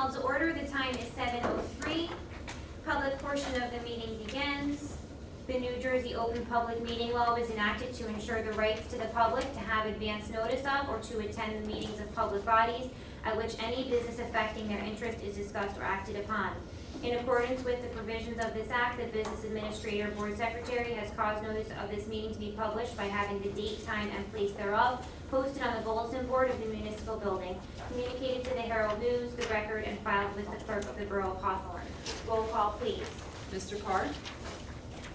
called to order. The time is 7:03. Public portion of the meeting begins. The New Jersey Open Public Meeting Law was enacted to ensure the rights to the public to have advance notice of or to attend the meetings of public bodies at which any business affecting their interest is discussed or acted upon. In accordance with the provisions of this act, the Business Administrator Board Secretary has caused notice of this meeting to be published by having the date, time, and place thereof posted on the bulletin board of the municipal building, communicated to the Herald News, the Record, and filed with the clerk of the Borough of Hawthorne. Roll call, please. Mr. Carr?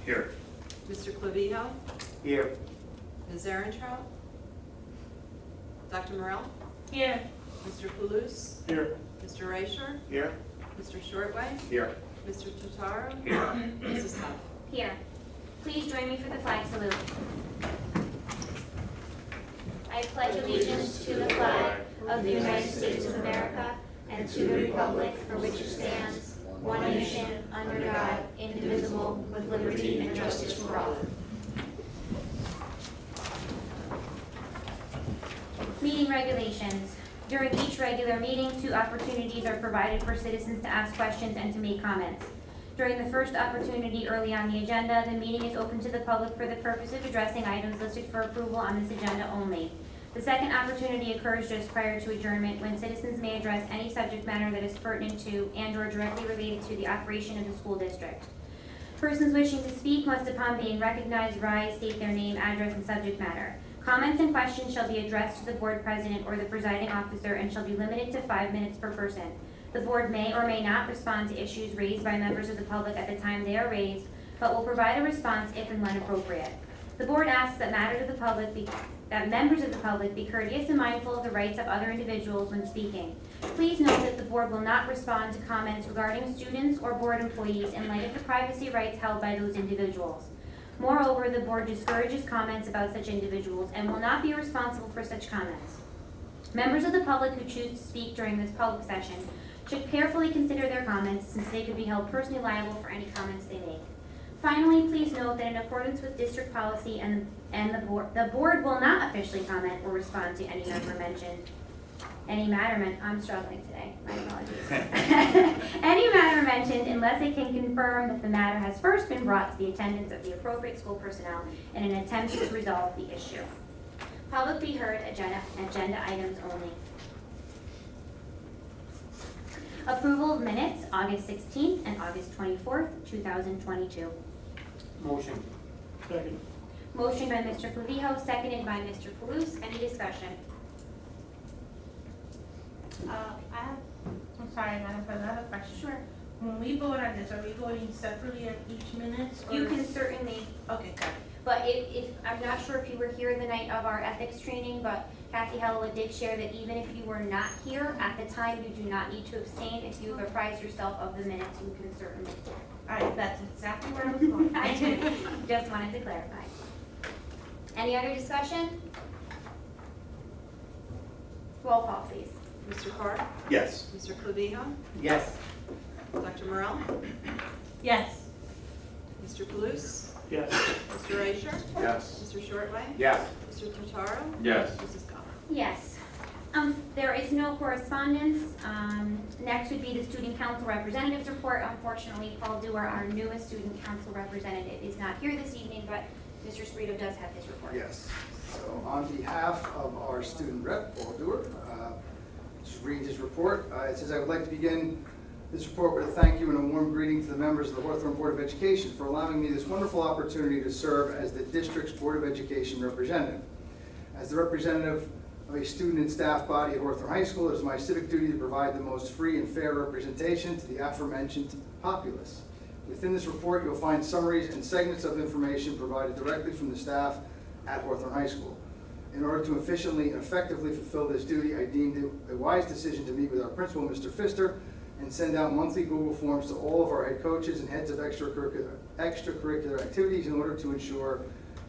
Here. Mr. Clavijo? Here. Ms. Ehrentraut? Dr. Morell? Here. Mr. Poulos? Here. Mr. Raisher? Here. Mr. Shortway? Here. Mr. Totaro? Here. Mrs. Huff? Here. Please join me for the flag salute. I pledge allegiance to the flag of the United States of America and to the republic for which it stands, one nation, under God, indivisible, with liberty and justice for all. Meeting regulations. During each regular meeting, 2 opportunities are provided for citizens to ask questions and to make comments. During the first opportunity early on the agenda, the meeting is open to the public for the purpose of addressing items listed for approval on this agenda only. The second opportunity occurs just prior to adjournment, when citizens may address any subject matter that is pertinent to and/or directly related to the operation of the school district. Persons wishing to speak must, upon being recognized, rise, state their name, address, and subject matter. Comments and questions shall be addressed to the board president or the presiding officer and shall be limited to 5 minutes per person. The board may or may not respond to issues raised by members of the public at the time they are raised, but will provide a response if and when appropriate. The board asks that members of the public be courteous and mindful of the rights of other individuals when speaking. Please note that the board will not respond to comments regarding students or board employees in light of the privacy rights held by those individuals. Moreover, the board discourages comments about such individuals and will not be responsible for such comments. Members of the public who choose to speak during this public session should carefully consider their comments, since they could be held personally liable for any comments they make. Finally, please note that in accordance with district policy and the board will not officially comment or respond to any matter I'm struggling today, my apologies. Any matter mentioned unless it can confirm that the matter has first been brought to the attendance of the appropriate school personnel in an attempt to resolve the issue. Public be heard, agenda items only. Approval of minutes, August 16th and August 24th, 2022. Motion. Second. Motion by Mr. Clavijo, seconded by Mr. Poulos. Any discussion? I'm sorry, Madam President, I have a question. Sure. When we vote on this, are we voting separately at each minute? You can certainly, Okay, got it. but if I'm not sure if you were here the night of our ethics training, but Kathy Hellowa did share that even if you were not here at the time, you do not need to abstain. If you have apprised yourself of the minutes, you can certainly. All right, that's exactly where I was going. I just wanted to clarify. Any other discussion? Roll call, please. Mr. Carr? Yes. Mr. Clavijo? Yes. Dr. Morell? Yes. Mr. Poulos? Yes. Mr. Raisher? Yes. Mr. Shortway? Yes. Mr. Totaro? Yes. Mrs. Huff? Yes. There is no correspondence. Next would be the student council representatives report. Unfortunately, Paul Dewar, our newest student council representative, is not here this evening, but Mr. Sprito does have his report. Yes. So on behalf of our student rep, Paul Dewar, just read his report. It says, I would like to begin this report with a thank you and a warm greeting to the members of the Hawthorne Board of Education for allowing me this wonderful opportunity to serve as the district's Board of Education representative. As the representative of a student and staff body at Hawthorne High School, it is my civic duty to provide the most free and fair representation to the aforementioned populace. Within this report, you'll find summaries and segments of information provided directly from the staff at Hawthorne High School. In order to efficiently and effectively fulfill this duty, I deemed it a wise decision to meet with our principal, Mr. Pfister, and send out monthly Google Forms to all of our head coaches and heads of extracurricular activities in order to ensure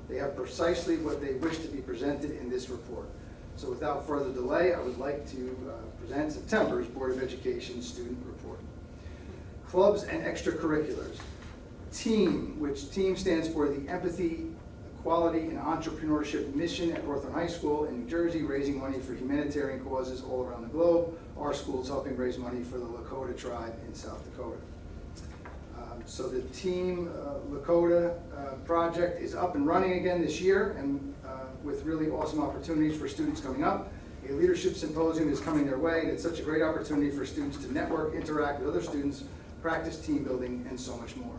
they have precisely what they wish to be presented in this report. So without further delay, I would like to present September's Board of Education student report. Clubs and extracurriculars. Team, which team stands for the empathy, Equality and Entrepreneurship Mission at Hawthorne High School in New Jersey, raising money for humanitarian causes all around the globe. Our school is helping raise money for the Lakota tribe in South Dakota. So the Team Lakota project is up and running again this year, and with really awesome opportunities for students coming up. A leadership symposium is coming their way, and it's such a great opportunity for students to network, interact with other students, practice team building, and so much more.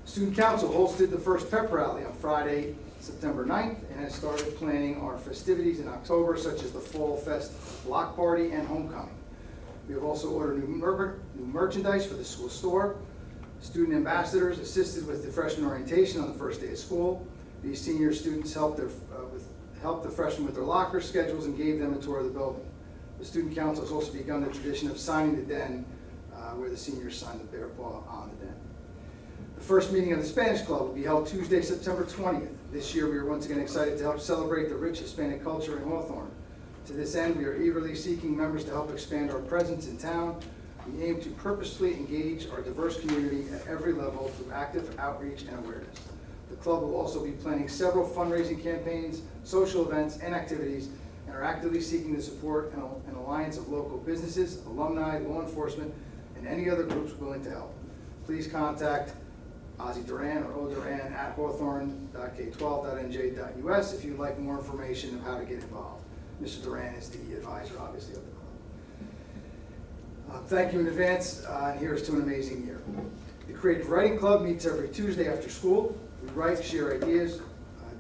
Student Council hosted the first pep rally on Friday, September 9th, and has started planning our festivities in October, such as the Fall Fest block party and homecoming. We have also ordered new merchandise for the school store. Student ambassadors assisted with the freshman orientation on the first day of school. These senior students helped the freshmen with their locker schedules and gave them a tour of the building. The Student Council has also begun the tradition of signing the den, where the seniors sign the bear paw on the den. The first meeting of the Spanish Club will be held Tuesday, September 20th. This year we are once again excited to help celebrate the rich Hispanic culture in Hawthorne. To this end, we are eagerly seeking members to help expand our presence in town. We aim to purposefully engage our diverse community at every level through active outreach and awareness. The club will also be planning several fundraising campaigns, social events, and activities, and are actively seeking the support and alliance of local businesses, alumni, law enforcement, and any other groups willing to help. Please contact Ozzy Duran or oduran at hawthorne.k12.nj.us if you'd like more information of how to get involved. Mr. Duran is the advisor, obviously, of the club. Thank you in advance, and here's to an amazing year. The Creative Writing Club meets every Tuesday after school. We write, share ideas,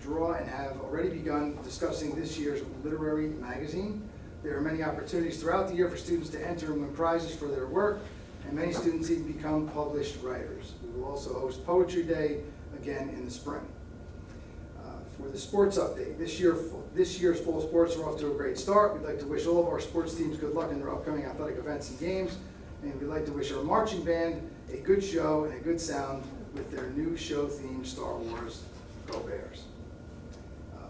draw, and have already begun discussing this year's literary magazine. There are many opportunities throughout the year for students to enter and win prizes for their work, and many students even become published writers. We will also host Poetry Day again in the spring. For the sports update, this year's fall sports are off to a great start. We'd like to wish all of our sports teams good luck in their upcoming athletic events and games, and we'd like to wish our marching band a good show and a good sound with their new show theme, Star Wars, Go Bears.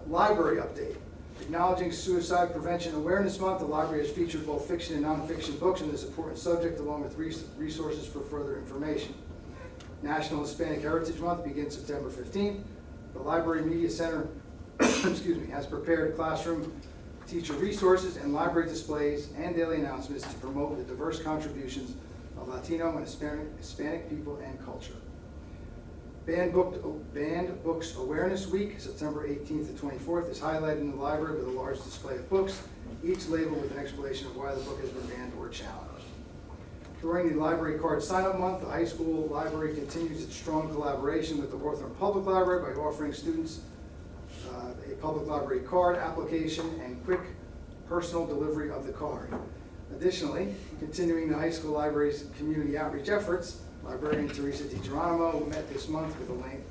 Library update. Acknowledging Suicide Prevention Awareness Month, the library has featured both fiction and nonfiction books on this important subject, along with resources for further information. National Hispanic Heritage Month begins September 15th. The Library Media Center has prepared classroom teacher resources and library displays and daily announcements to promote the diverse contributions of Latino and Hispanic people and culture. Banned Books Awareness Week, September 18th to 24th, is highlighted in the library with a large display of books, each labeled with an explanation of why the book has been banned or challenged. During the Library Card Sign-Up Month, the high school library continues its strong collaboration with the Hawthorne Public Library by offering students a public library card application and quick personal delivery of the card. Additionally, continuing the high school library's community outreach efforts, librarian Teresa DiGeronimo met this month with Elaine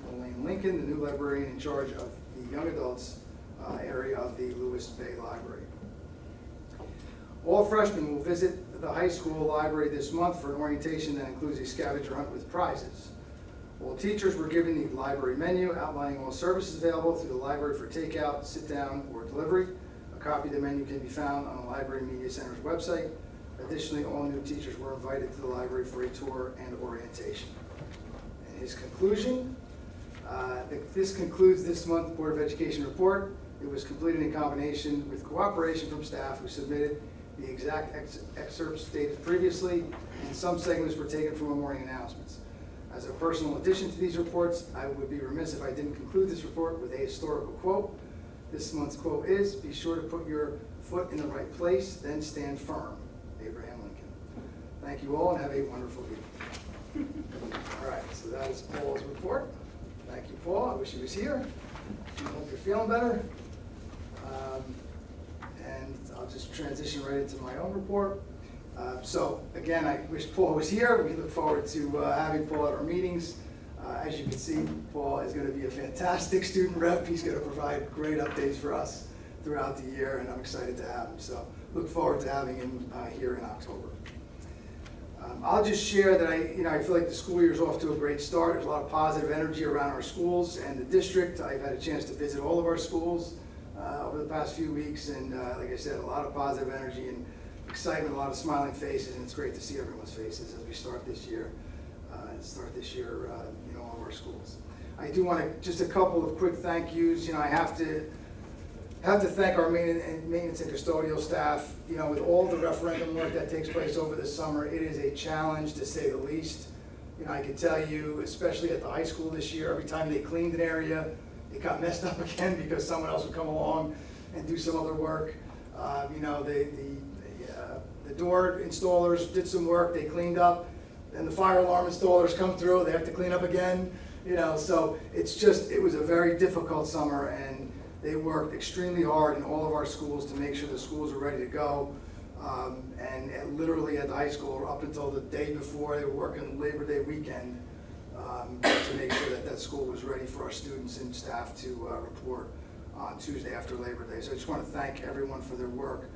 Lincoln, the new librarian in charge of the young adults area of the Lewis Bay Library. All freshmen will visit the high school library this month for an orientation that includes a scavenger hunt with prizes. All teachers were given the library menu outlining all services available through the library for takeout, sit-down, or delivery. A copy of the menu can be found on the Library Media Center's website. Additionally, all new teachers were invited to the library for a tour and orientation. In his conclusion, this concludes this month's Board of Education report. It was completed in combination with cooperation from staff who submitted the exact excerpts stated previously, and some segments were taken from our morning announcements. As a personal addition to these reports, I would be remiss if I didn't conclude this report with a historical quote. This month's quote is, "Be sure to put your foot in the right place, then stand firm." Abraham Lincoln. Thank you all and have a wonderful week. All right, so that is Paul's report. Thank you, Paul. I wish he was here. I hope you're feeling better. And I'll just transition right into my own report. So again, I wish Paul was here. We look forward to having Paul at our meetings. As you can see, Paul is going to be a fantastic student rep. He's going to provide great updates for us throughout the year, and I'm excited to have him. So look forward to having him here in October. I'll just share that I feel like the school year is off to a great start. There's a lot of positive energy around our schools and the district. I've had a chance to visit all of our schools over the past few weeks, and like I said, a lot of positive energy and excitement, a lot of smiling faces, and it's great to see everyone's faces as we start this year. All of our schools. I do want to, just a couple of quick thank yous. I have to thank our maintenance and custodial staff. With all the referendum work that takes place over the summer, it is a challenge to say the least. I can tell you, especially at the high school this year, every time they cleaned an area, it got messed up again because someone else would come along and do some other work. The door installers did some work, they cleaned up, then the fire alarm installers come through, they have to clean up again. So it was a very difficult summer, and they worked extremely hard in all of our schools to make sure the schools were ready to go. And literally at the high school, up until the day before, they were working Labor Day weekend to make sure that school was ready for our students and staff to report on Tuesday after Labor Day. So I just want to thank everyone for their work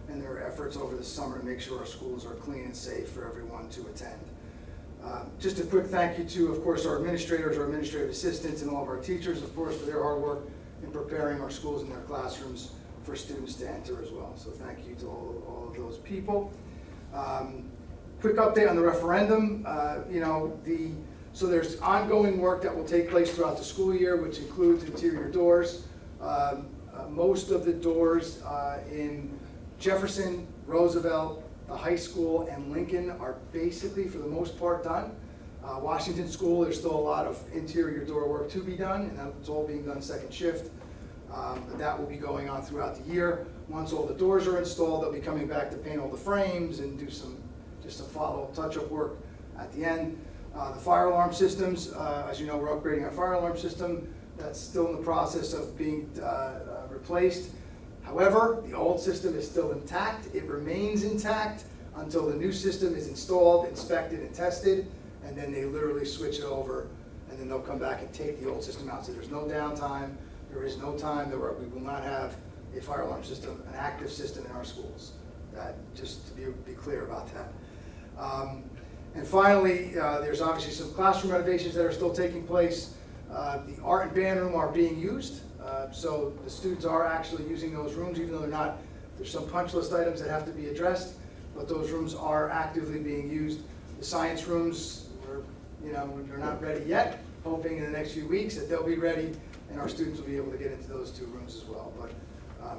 and their efforts over the summer to make sure our schools are clean and safe for everyone to attend. Just a quick thank you to, of course, our administrators, our administrative assistants, and all of our teachers, of course, for their hard work in preparing our schools and their classrooms for students to enter as well. So thank you to all of those people. Quick update on the referendum. So there's ongoing work that will take place throughout the school year, which includes interior doors. Most of the doors in Jefferson, Roosevelt, the high school, and Lincoln are basically, for the most part, done. Washington School, there's still a lot of interior door work to be done, and that's all being done second shift. But that will be going on throughout the year. Once all the doors are installed, they'll be coming back to paint all the frames and do some follow-up touch-up work at the end. The fire alarm systems, as you know, we're upgrading our fire alarm system. That's still in the process of being replaced. However, the old system is still intact. It remains intact until the new system is installed, inspected, and tested, and then they literally switch it over, and then they'll come back and take the old system out. So there's no downtime. There is no time that we will not have a fire alarm system, an active system in our schools. Just to be clear about that. And finally, there's obviously some classroom renovations that are still taking place. The art and band room are being used. So the students are actually using those rooms, even though there's some punch list items that have to be addressed, but those rooms are actively being used. The science rooms, we're not ready yet, hoping in the next few weeks that they'll be ready and our students will be able to get into those two rooms as well. But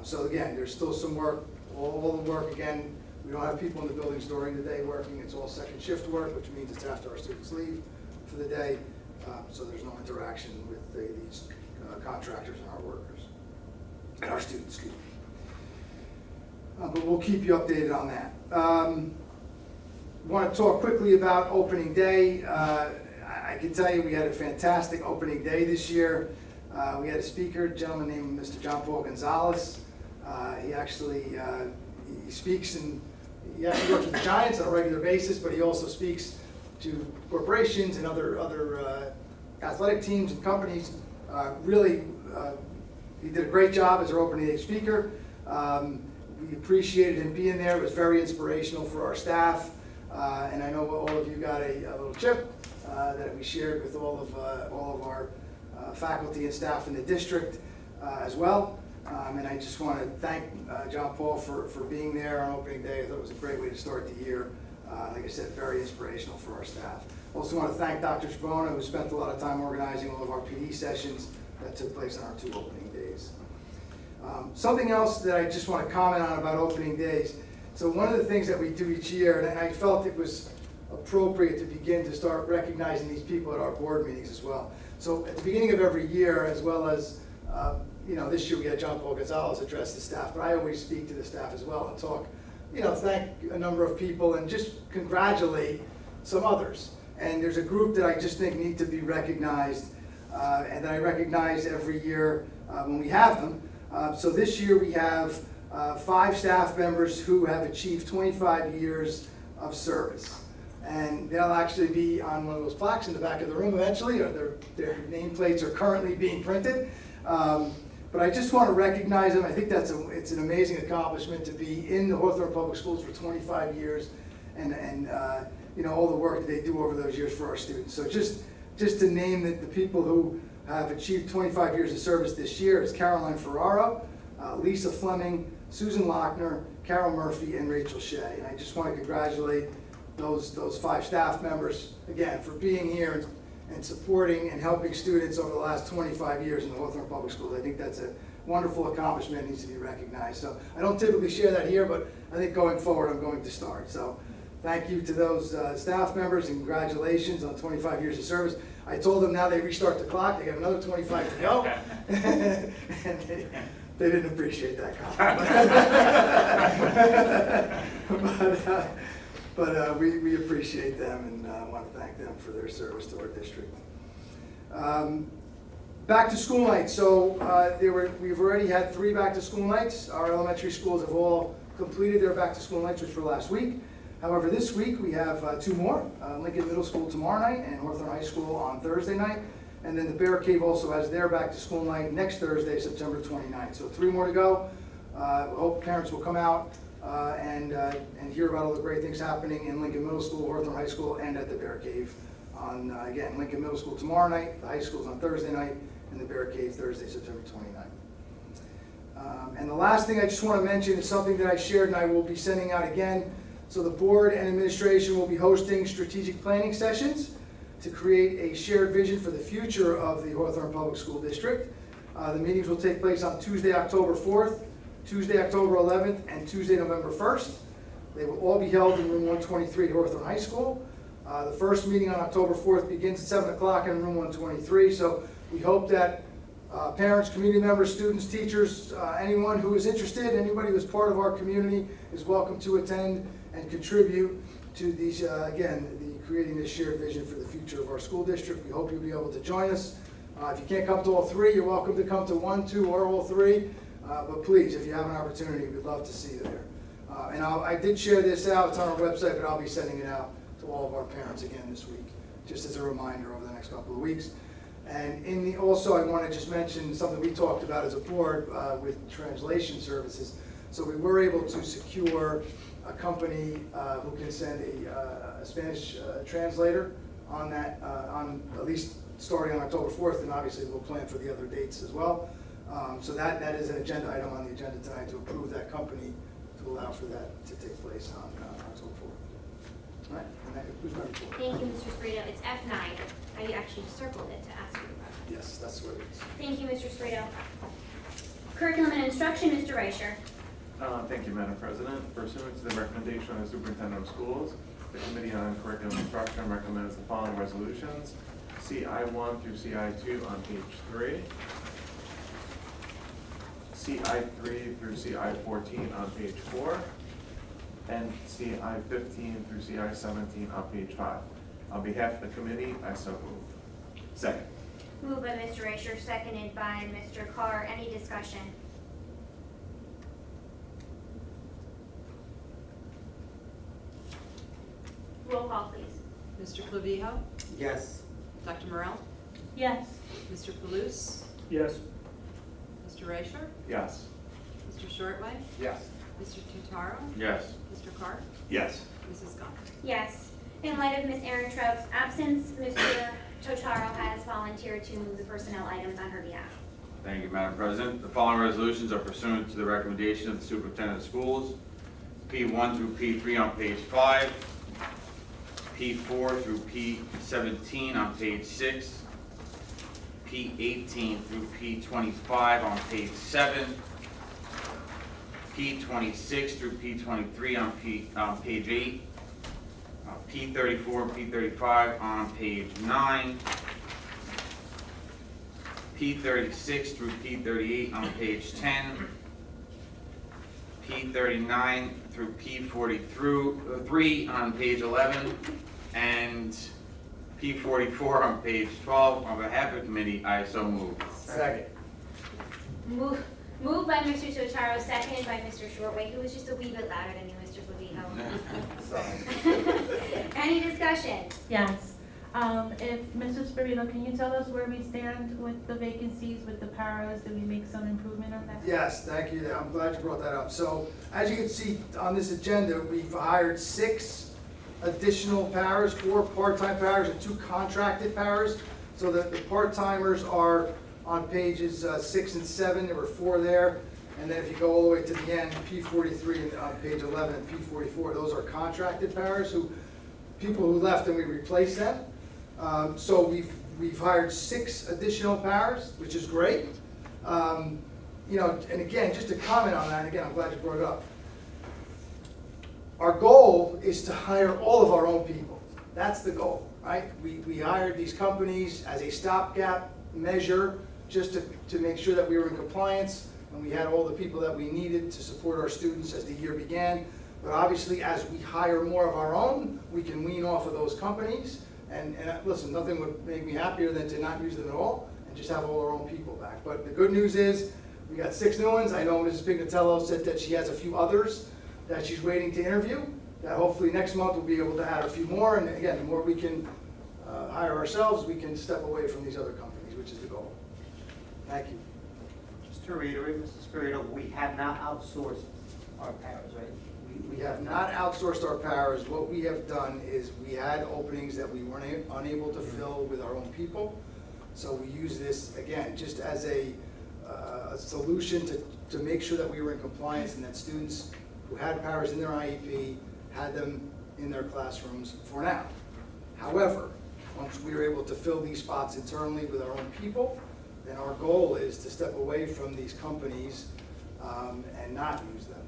so again, there's still some work, all the work. Again, we don't have people in the buildings during the day working. It's all second shift work, which means it's after our students leave for the day. So there's no interaction with these contractors and our workers, and our students, excuse me. But we'll keep you updated on that. Want to talk quickly about opening day. I can tell you we had a fantastic opening day this year. We had a speaker, a gentleman named Mr. John Paul Gonzalez. He actually he speaks, and he actually works with the Giants on a regular basis, but he also speaks to corporations and other athletic teams and companies. He did a great job as our opening day speaker. We appreciated him being there. It was very inspirational for our staff. And I know all of you got a little chip that we shared with all of our faculty and staff in the district as well. And I just want to thank John Paul for being there on opening day. I thought it was a great way to start the year. Like I said, very inspirational for our staff. Also want to thank Dr. Shabona, who spent a lot of time organizing all of our PD sessions that took place on our 2 opening days. Something else that I just want to comment on about opening days. So one of the things that we do each year, and I felt it was appropriate to begin to start recognizing these people at our board meetings as well. So at the beginning of every year, as well as, this year we had John Paul Gonzalez address the staff, but I always speak to the staff as well and talk, thank a number of people and just congratulate some others. And there's a group that I just think need to be recognized and that I recognize every year when we have them. So this year we have 5 staff members who have achieved 25 years of service. And they'll actually be on one of those plaques in the back of the room eventually, or their nameplates are currently being printed. But I just want to recognize them. I think it's an amazing accomplishment to be in the Hawthorne Public Schools for 25 years and all the work that they do over those years for our students. So just to name the people who have achieved 25 years of service this year is Caroline Ferraro, Lisa Fleming, Susan Lochner, Carol Murphy, and Rachel Shea. And I just want to congratulate those 5 staff members, again, for being here and supporting and helping students over the last 25 years in the Hawthorne Public Schools. I think that's a wonderful accomplishment, needs to be recognized. So I don't typically share that here, but I think going forward I'm going to start. So thank you to those staff members and congratulations on 25 years of service. I told them now they restart the clock, they have another 25 to go. And they didn't appreciate that comment. But we appreciate them and want to thank them for their service to our district. Back to school nights. So we've already had 3 back to school nights. Our elementary schools have all completed their back to school nights, which were last week. However, this week we have 2 more. Lincoln Middle School tomorrow night and Hawthorne High School on Thursday night. And then the Bear Cave also has their back to school night next Thursday, September 29th. So 3 more to go. I hope parents will come out and hear about all the great things happening in Lincoln Middle School, Hawthorne High School, and at the Bear Cave. On, again, Lincoln Middle School tomorrow night, the high school's on Thursday night, and the Bear Cave Thursday, September 29th. And the last thing I just want to mention is something that I shared and I will be sending out again. So the board and administration will be hosting strategic planning sessions to create a shared vision for the future of the Hawthorne Public School District. The meetings will take place on Tuesday, October 4th, Tuesday, October 11th, and Tuesday, November 1st. They will all be held in room 123 at Hawthorne High School. The first meeting on October 4th begins at 7 o'clock in room 123. So we hope that parents, community members, students, teachers, anyone who is interested, anybody who is part of our community is welcome to attend and contribute to these, again, creating this shared vision for the future of our school district. We hope you'll be able to join us. If you can't come to all 3, you're welcome to come to 1, 2, or all 3. But please, if you have an opportunity, we'd love to see you there. And I did share this out, it's on our website, but I'll be sending it out to all of our parents again this week, just as a reminder over the next couple of weeks. And also I want to just mention something we talked about as a board with translation services. So we were able to secure a company who can send a Spanish translator on that, on at least starting on October 4th, and obviously we'll plan for the other dates as well. So that is an agenda item on the agenda tonight, to approve that company to allow for that to take place on October 4th. All right, and that concludes my report. Thank you, Mr. Spredo. It's F9. I actually circled it to ask you about it. Yes, that's what it is. Thank you, Mr. Spredo. Curriculum and instruction, Mr. Reicher. Thank you, Madam President. Pursuant to the recommendation of the Superintendent of Schools, the Committee on Curriculum Instruction recommends the following resolutions: CI1 through CI2 on page 3, CI3 through CI14 on page 4, and CI15 through CI17 on page 5. On behalf of the committee, I so move. Second. Moved by Mr. Reicher, seconded by Mr. Carr. Any discussion? Roll call, please. Mr. Clavijo, Yes. Dr. Morrell, Yes. Mr. Paluce, Yes. Mr. Reicher, Yes. Mr. Shortway, Yes. Mr. Tutaro, Yes. Mr. Carr, Yes. Mrs. Gaunt. Yes. In light of Ms. Erin Trout's absence, Mr. Totaro has volunteered to move the personnel items on her behalf. Thank you, Madam President. The following resolutions are pursuant to the recommendation of the Superintendent of Schools. P1 through P3 on page 5, P4 through P17 on page 6, P18 through P25 on page 7, P26 through P23 on page 8, P34 and P35 on page 9, P36 through P38 on page 10, P39 through P43 on page 11, and P44 on page 12. On behalf of the committee, I so move. Second. Moved by Mr. Totaro, seconded by Mr. Shortway, who was just a wee bit louder than you, Mr. Clavijo. Any discussion? Yes. If Mr. Spirito, can you tell us where we stand with the vacancies with the paras? Did we make some improvement on that? Yes, thank you. I'm glad you brought that up. So as you can see on this agenda, we've hired 6 additional paras, 4 part-time paras and 2 contracted paras. So the part-timers are on pages 6 and 7. There were 4 there. And then if you go all the way to the end, P43 on page 11 and P44, those are contracted paras, people who left and we replaced them. So we've hired 6 additional paras, which is great. You know, and again, just to comment on that, and again, I'm glad you brought it up. Our goal is to hire all of our own people. That's the goal, right? We hired these companies as a stopgap measure just to make sure that we were in compliance and we had all the people that we needed to support our students as the year began. But obviously, as we hire more of our own, we can wean off of those companies. And listen, nothing would make me happier than to not use them at all and just have all our own people back. But the good news is, we got 6 new ones. I know Mrs. Pignatello said that she has a few others that she's waiting to interview, that hopefully next month we'll be able to add a few more. And again, the more we can hire ourselves, we can step away from these other companies, which is the goal. Thank you. Just to reiterate, Mr. Spirito, we have not outsourced our paras, right? We have not outsourced our paras. What we have done is we had openings that we weren't unable to fill with our own people. So we use this, again, just as a solution to make sure that we were in compliance and that students who had paras in their IEP had them in their classrooms for now. However, once we were able to fill these spots internally with our own people, then our goal is to step away from these companies and not use them.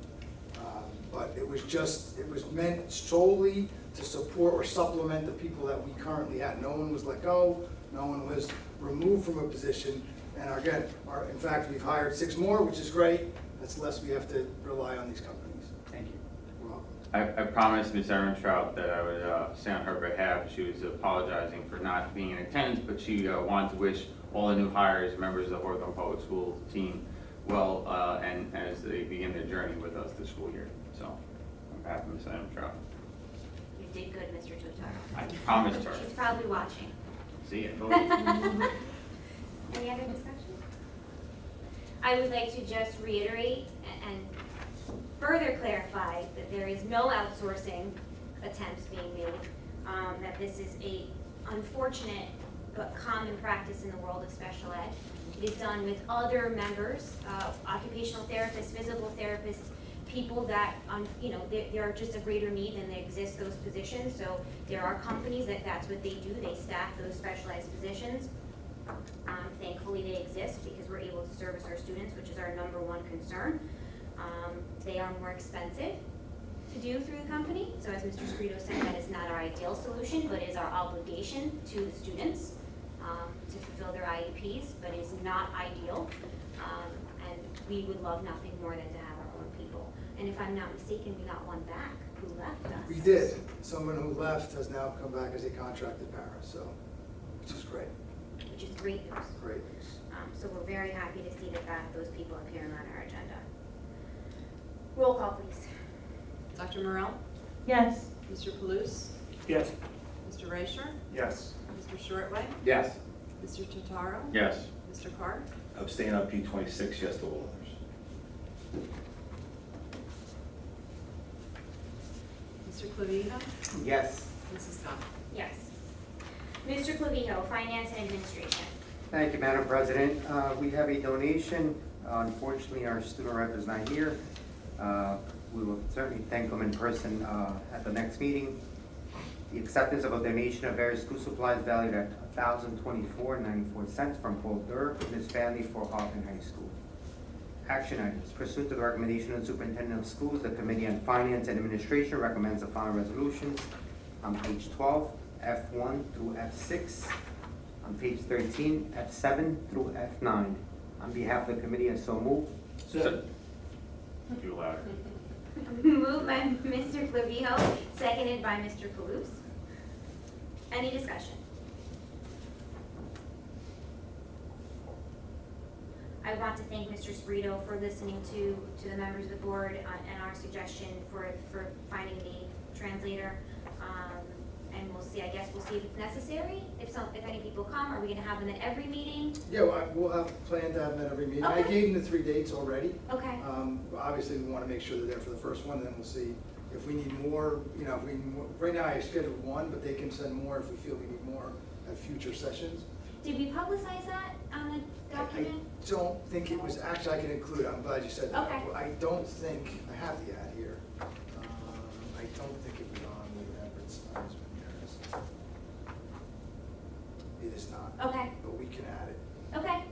But it was meant solely to support or supplement the people that we currently had. No one was let go, no one was removed from a position. And again, in fact, we've hired 6 more, which is great. That's less we have to rely on these companies. Thank you. You're welcome. I promised Ms. Ehrentraut that I would say on her behalf. She was apologizing for not being in attendance, but she wanted to wish all the new hires, members of the Hawthorne Public Schools team, well, and as they begin their journey with us this school year. So, on behalf of Ms. Ehrentraut, You did good, Mr. Totaro. I promised her. She's probably watching. See it. Any other discussion? I would like to just reiterate and further clarify that there is no outsourcing attempts being made, that this is a unfortunate but common practice in the world of special ed. It is done with other members, occupational therapists, physical therapists, people that, there are just a greater need than they exist those positions. So there are companies that's what they do. They staff those specialized positions. Thankfully they exist because we're able to service our students, which is our #1 concern. They are more expensive to do through the company. So as Mr. Spirito said, that is not our ideal solution, but is our obligation to the students to fulfill their IEPs, but is not ideal. And we would love nothing more than to have our own people. And if I'm not mistaken, we got one back who left us. We did. Someone who left has now come back as a contracted para, so, which is great. Which is great news. Great news. So we're very happy to see that those people appearing on our agenda. Roll call, please. Dr. Morell? Yes. Mr. Palouse? Yes. Mr. Raisher? Yes. Mr. Shortway? Yes. Mr. Totaro? Yes. Mr. Carr? Abstain on P26, yes to all others. Mr. Clavijo? Yes. Mrs. Thomas? Yes. Mr. Clavijo, Finance and Administration. Thank you, Madam President. We have a donation. Unfortunately, our student rep is not here. We will certainly thank them in person at the next meeting. The acceptance of a donation of various school supplies valued at $1,024.94 from Paul Durr and his family for Hawthorne High School. Action items. Pursuant to the recommendation of the Superintendent of Schools, the Committee on Finance and Administration recommends the following resolutions. On page 12, F1 through F6. On page 13, F7 through F9. On behalf of the committee, I so move. Do louder. Moved by Mr. Clavijo, seconded by Mr. Palouse. Any discussion? I want to thank Mr. Spirito for listening to the members of the board and our suggestion for finding the translator. And we'll see, I guess we'll see if it's necessary, if any people come. Are we gonna have them at every meeting? Yeah, well, we'll have planned to have them at every meeting. I Okay. gave them the 3 dates already. Okay. Obviously, we want to make sure they're there for the first one, then we'll see if we need more, if we need more. Right now, I scheduled 1, but they can send more if we feel we need more at future sessions. Did we publicize that on the document? I don't think it was, actually, I can include it, I'm glad you said that. Okay. I don't think, I have the ad here. I don't think it was on the advertisement. Okay, but we can add it. okay.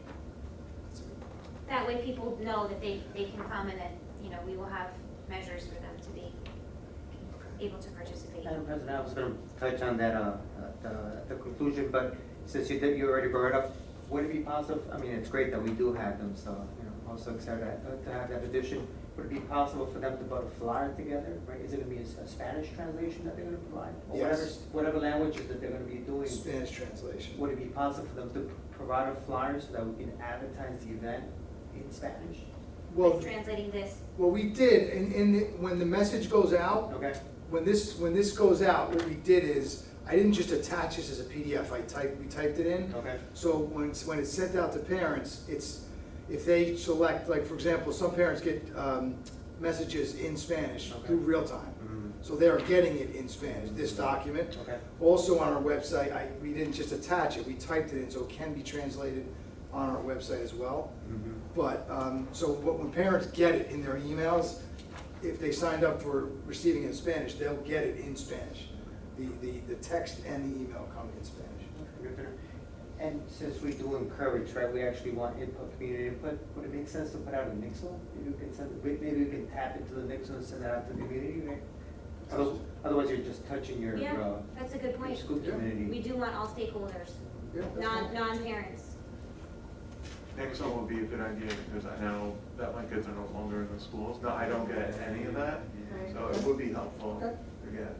That's a good point. That way people know that they can come and that, we will have measures for them to be able to participate. Madam President, I was gonna touch on that, at the conclusion, but since you already brought it up, would it be possible, I mean, it's great that we do have them, so, I'm also excited to have that addition. Would it be possible for them to put a flyer together, right? Is it gonna be a Spanish translation that they're gonna provide? Or Yes. whatever languages that they're gonna be doing? Spanish translation. Would it be possible for them to provide a flyer so that we can advertise the event in Spanish? Well, Translating this, we did, when the message goes out, Okay, when this goes out, what we did is, I didn't just attach this as a PDF, we typed it in. okay, So when it's sent out to parents, if they select, like, for example, some parents get messages in Spanish Okay. through real time. Mhm. So they're getting it in Spanish, this document. okay. Also on our website, we didn't just attach it, we typed it in, so it can be translated on our website as well. Mhm. But, when parents get it in their emails, if they signed up for receiving it in Spanish, they'll get it in Spanish. The text and the email come in Spanish. Good to know. And since we do encourage, right, we actually want input, community input, would it make sense to put out a Nixle? Maybe we can tap into the Nixle and send it out to the community, right? Otherwise, you're just touching your, yeah, that's a good your point. school Yeah. community. We do want all stakeholders, Yeah, that's fine. non-parents. Next one will be a good idea because I know that my kids are no longer in the schools. No, I don't get any of that, so it would be helpful Okay. to get.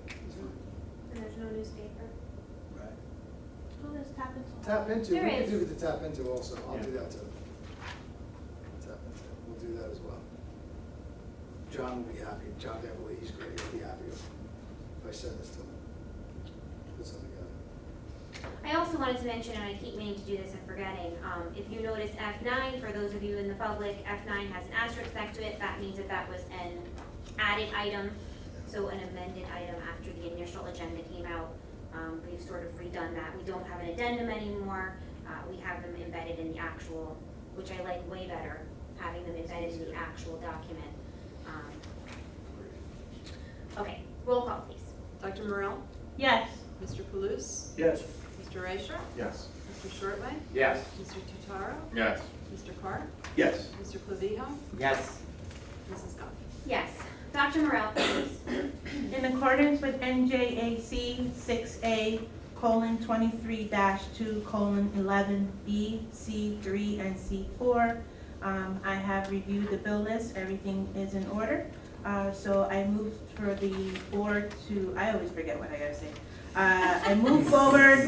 And there's no newspaper. Right. Who does tap into? Tap into, we There can is. do the tap into also, I'll do Yeah. that too. Tap into, we'll do that as well. John will be happy, John Beverly, he's great, he'll be happy if I send this to him. Put something together. I also wanted to mention, and I keep meaning to do this and forgetting, if you notice F9, for those of you in the public, F9 has an asterisk next to it. That means that was an added item, so an amended item after the initial agenda came out. We've sort of redone that. We don't have an addendum anymore. We have them embedded in the actual, which I like way better, having them embedded in the actual document. Okay, roll call, please. Dr. Morell? Yes. Mr. Kalous? Yes. Mr. Raisher? Yes. Mr. Shortway? Yes. Mr. Totaro? Yes. Mr. Carr? Yes. Mr. Clavijo? Yes. Mrs. Goff? Yes. Dr. Morel, please. In accordance with NJAC 6A:23-2:11B, C3, and C4, I have reviewed the bill list. Everything is in order. So I move for the board to, I always forget what I gotta say. I move forward,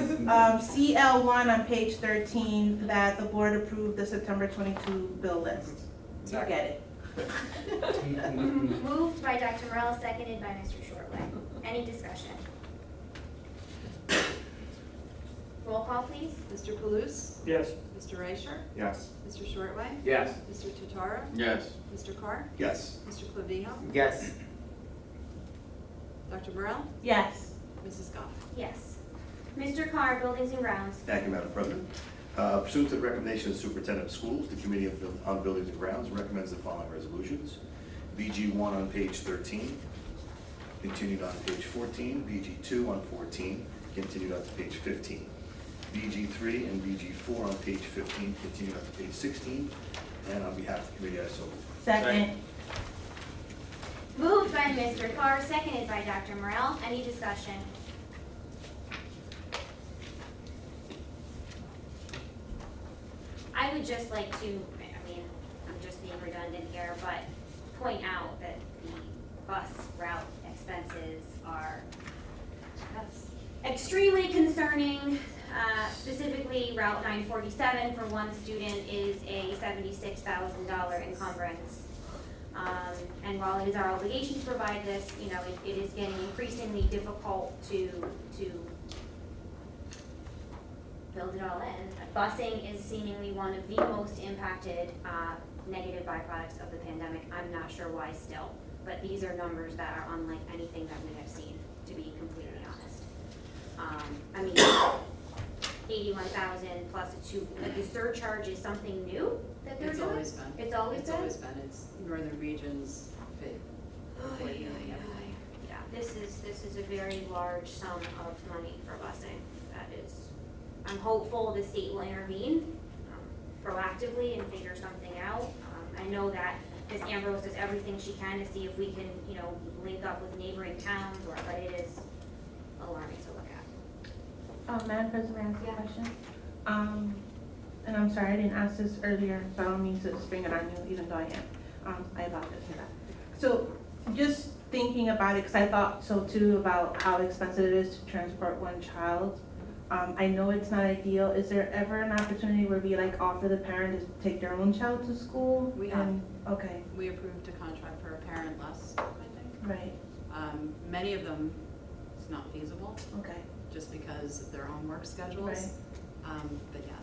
CL1 on page 13, that the board approve the September 22 bill list. You get it. Moved by Dr. Morel, seconded by Mr. Shortway. Any discussion? Roll call, please. Mr. Kalous? Yes. Mr. Raisher? Yes. Mr. Shortway? Yes. Mr. Totaro? Yes. Mr. Carr? Yes. Mr. Clavijo? Yes. Dr. Morel? Yes. Mrs. Goff? Yes. Mr. Carr, Buildings and Grounds. Thank you, Madam President. Pursuant to the recommendation of the Superintendent of Schools, the Committee on Buildings and Grounds recommends the following resolutions. BG1 on page 13, continued on page 14, BG2 on 14, continued on to page 15. BG3 and BG4 on page 15, continued on to page 16, and on behalf of the committee, I so move. Second. Moved by Mr. Carr, seconded by Dr. Morel. Any discussion? I would just like to, I'm just being redundant here, but point out that the bus route expenses are extremely concerning. Specifically, Route 947 for one student is a $76,000 encumbrance. And while it is our obligation to provide this, it is getting increasingly difficult to build it all in. Busing is seemingly one of the most impacted negative byproducts of the pandemic. I'm not sure why still, but these are numbers that are unlike anything that we have seen, to be completely honest. 81,000 plus the surcharge is something new that they're It's doing? always been. It's always It's been? always been. It's Northern Region's fee. Yeah, this is a very large sum of money for busing. That is I'm hopeful the state will intervene proactively and figure something out. I know that Ms. Ambrose does everything she can to see if we can, link up with neighboring towns, but it is alarming to look at. Madam President, may I ask a Yeah. question? And I'm sorry, I didn't ask this earlier, so I don't mean to spring it on you, even though I am. I apologize for that. So, just thinking about it, because I thought so too about how expensive it is to transport one child. I know it's not ideal. Is there ever an opportunity where we offer the parent to take their own child to school? We have. Okay, We approved a contract for a parent less, I think. right, Many of them, it's not feasible, okay, just because of their own work schedules. Right. But yeah,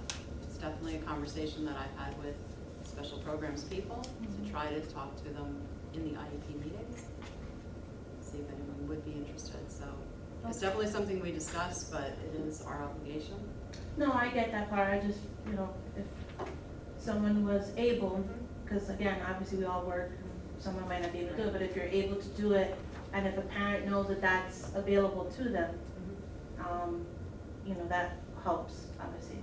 it's definitely a conversation that I've had with special programs people to try to talk to them in the IEP meetings, see if anyone would be interested. So it's Okay. definitely something we discuss, but it is our obligation. No, I get that part. I just, if someone was able, because again, obviously we all work, and someone might not be able to do it, but if you're able to do it, and if a parent knows that that's available to them, that helps, obviously.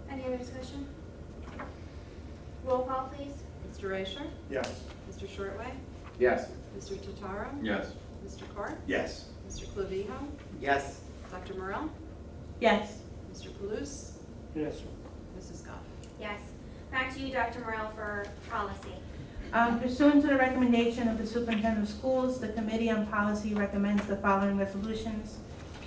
Any other discussion? Roll call, please. Mr. Raisher? Yes. Mr. Shortway? Yes. Mr. Totaro? Yes. Mr. Carr? Yes. Mr. Clavijo? Yes. Dr. Morel? Yes. Mr. Paluce? Yes. Mrs. Goff? Yes. Back to you, Dr. Morel, for policy. Pursuant to the recommendation of the superintendent of schools, the Committee on Policy recommends the following resolutions.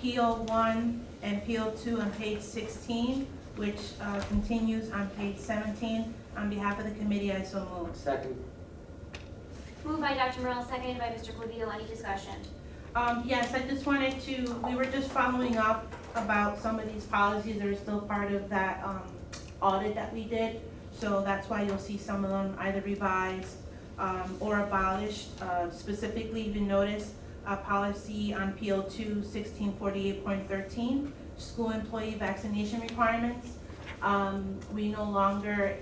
PO 1 and PO 2 on page 16, which continues on page 17. On behalf of the committee, I so move. Second. Moved by Dr. Morel, seconded by Mr. Clavijo. Any discussion? Yes, I just wanted we were just following up about some of these policies that are still part of that audit that we did. So that's why you'll see some of them either revised or abolished. Specifically, you notice a policy on PO2 1648.13, school employee vaccination requirements. We no longer,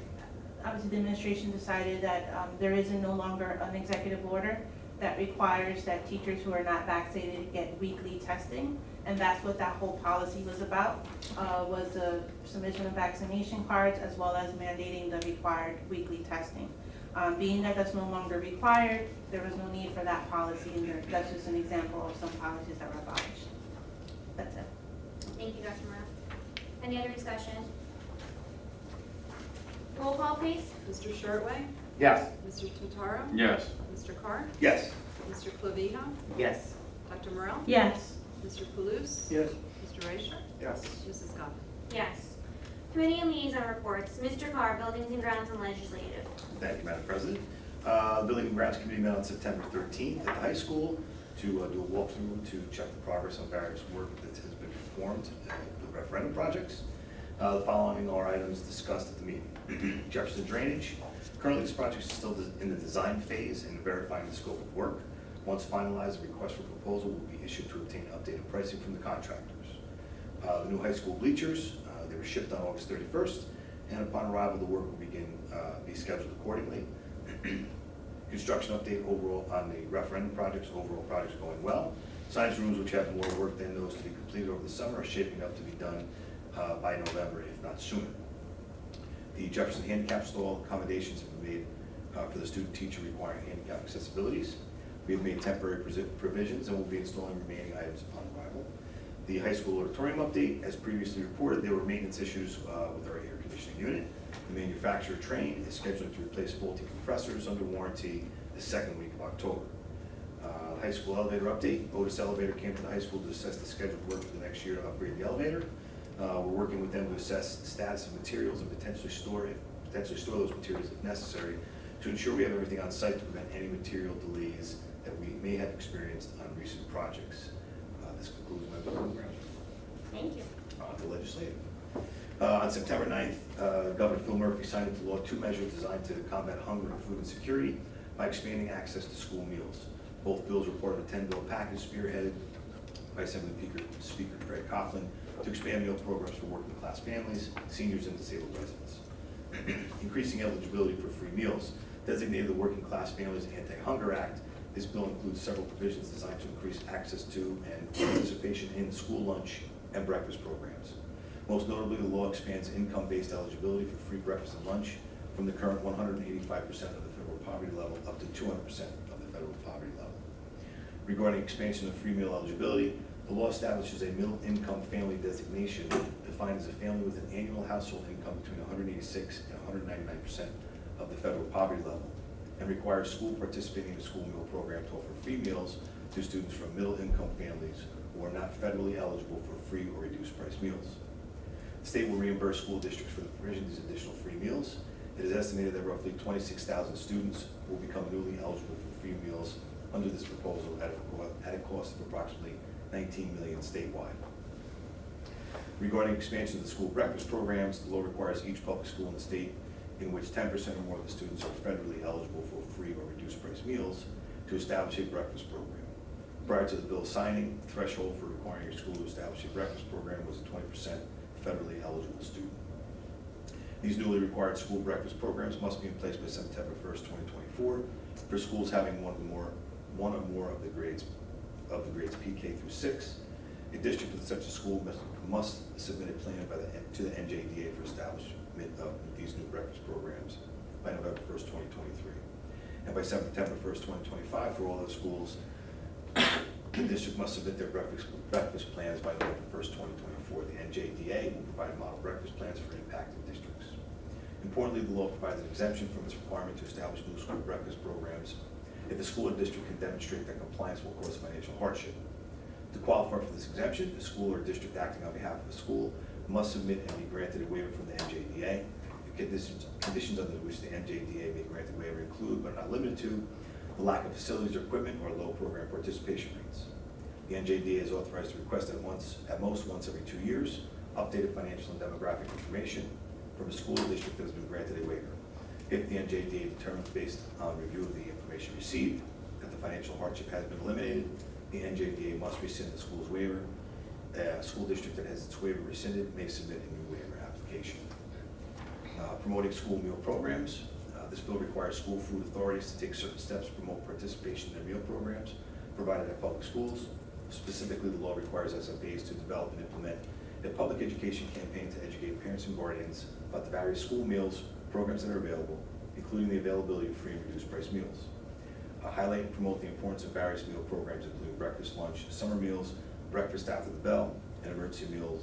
obviously the administration decided that there is no longer an executive order that requires that teachers who are not vaccinated get weekly testing. And that's what that whole policy was about, was the submission of vaccination cards as well as mandating the required weekly testing. Being that that's no longer required, there was no need for that policy in there. That's just an example of some policies that were abolished. That's it. Thank you, Dr. Morel. Any other discussion? Roll call, please. Mr. Shortway? Yes. Mr. Totaro? Yes. Mr. Carr? Yes. Mr. Clavijo? Yes. Dr. Morel? Yes. Mr. Paluce? Yes. Mr. Raisher? Yes. Mrs. Goff? Yes. Committee and liaison reports. Mr. Carr, Buildings and Grounds and Legislative. Thank you, Madam President. The Building and Grounds Committee met on September 13th at the high school to do a walkthrough to check the progress on various work that has been performed with referendum projects. The following are items discussed at the meeting. Jefferson Drainage. Currently, this project is still in the design phase and verifying the scope of work. Once finalized, a request for proposal will be issued to obtain updated pricing from the contractors. The new high school bleachers, they were shipped on August 31st, and upon arrival, the work will be scheduled accordingly. Construction update overall on the referendum projects. Overall projects going well. Science rooms, which have more work than those to be completed over the summer, are shaping up to be done by November, if not sooner. The Jefferson handicap stall accommodations have been made for the student teacher requiring handicap accessibilities. We have made temporary provisions and will be installing remaining items upon arrival. The high school auditorium update, as previously reported, there were maintenance issues with our air conditioning unit. The manufacturer train is scheduled to replace faulty compressors under warranty the second week of October. High school elevator update. Otis Elevator came to the high school to assess the scheduled work for the next year to upgrade the elevator. We're working with them to assess the status of materials and potentially store those materials if necessary to ensure we have everything on site to prevent any material delays that we may have experienced on recent projects. This concludes my building grounds. Thank you. On to legislative. On September 9th, Governor Phil Murphy signed into law 2 measures designed to combat hunger and food insecurity by expanding access to school meals. Both bills were part of a 10-bill package spearheaded by Assembly Speaker Greg Coughlin to expand meal programs for working class families, seniors, and disabled residents. Increasing eligibility for free meals, designated the Working Class Families Anti-Hunger Act, This bill includes several provisions designed to increase access to and participation in school lunch and breakfast programs. Most notably, the law expands income-based eligibility for free breakfast and lunch from the current 185% of the federal poverty level up to 200% of the federal poverty level. Regarding expansion of free meal eligibility, the law establishes a middle-income family designation defined as a family with an annual household income between 186 and 199% of the federal poverty level, and requires school participating in a school meal program to offer free meals to students from middle-income families who are not federally eligible for free or reduced price meals. The state will reimburse school districts for the provision of these additional free meals. It is estimated that roughly 26,000 students will become newly eligible for free meals under this proposal at a cost of approximately $19 million statewide. Regarding expansion of the school breakfast programs, the law requires each public school in the state in which 10% or more of the students are federally eligible for free or reduced price meals to establish a breakfast program. Prior to the bill signing, the threshold for requiring your school to establish a breakfast program was a 20% federally eligible student. These newly required school breakfast programs must be in place by September 1st, 2024 for schools having one or more of the grades PK through 6. A district with such a school must submit a plan to the NJDA for establishment of these new breakfast programs by November 1st, 2023. And by September 1st, 2025, for all those schools, the district must submit their breakfast plans by November 1st, 2024. The NJDA will provide model breakfast plans for impacted districts. Importantly, the law provides an exemption from its requirement to establish new school breakfast programs if the school or district can demonstrate that compliance will cause financial hardship. To qualify for this exemption, the school or district acting on behalf of the school must submit and be granted a waiver from the NJDA. The conditions under which the NJDA may grant a waiver include, but are not limited to, the lack of facilities or equipment or low program participation rates. The NJDA is authorized to request at most once every 2 years, updated financial and demographic information from a school or district that has been granted a waiver. If the NJDA determines based on review of the information received that the financial hardship has been eliminated, the NJDA must rescind the school's waiver. A school district that has its waiver rescinded may submit a new waiver application. Promoting school meal programs. This bill requires school food authorities to take certain steps to promote participation in their meal programs provided at public schools. Specifically, the law requires SFAs to develop and implement a public education campaign to educate parents and guardians about the various school meals programs that are available, including the availability of free and reduced price meals. Highlight and promote the importance of various meal programs, including breakfast, lunch, summer meals, breakfast after the bell, and emergency meals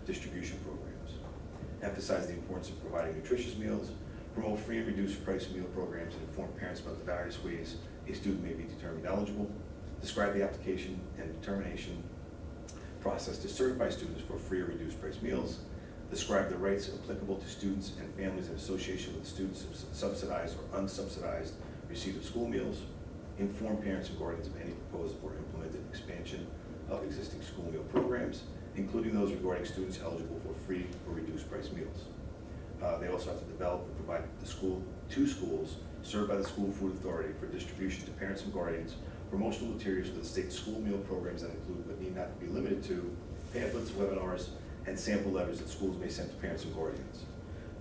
distribution programs. Emphasize the importance of providing nutritious meals, promote free and reduced price meal programs, and inform parents about the various ways a student may be determined eligible. Describe the application and determination process to certify students for free or reduced price meals. Describe the rights applicable to students and families in association with students' subsidized or unsubsidized receipt of school meals. Inform parents and guardians of any proposed or implemented expansion of existing school meal programs, including those regarding students eligible for free or reduced price meals. They also have to develop and provide to schools served by the School Food Authority for distribution to parents and guardians promotional materials for the state's school meal programs that include but need not be limited to pamphlets, webinars, and sample letters that schools may send to parents and guardians.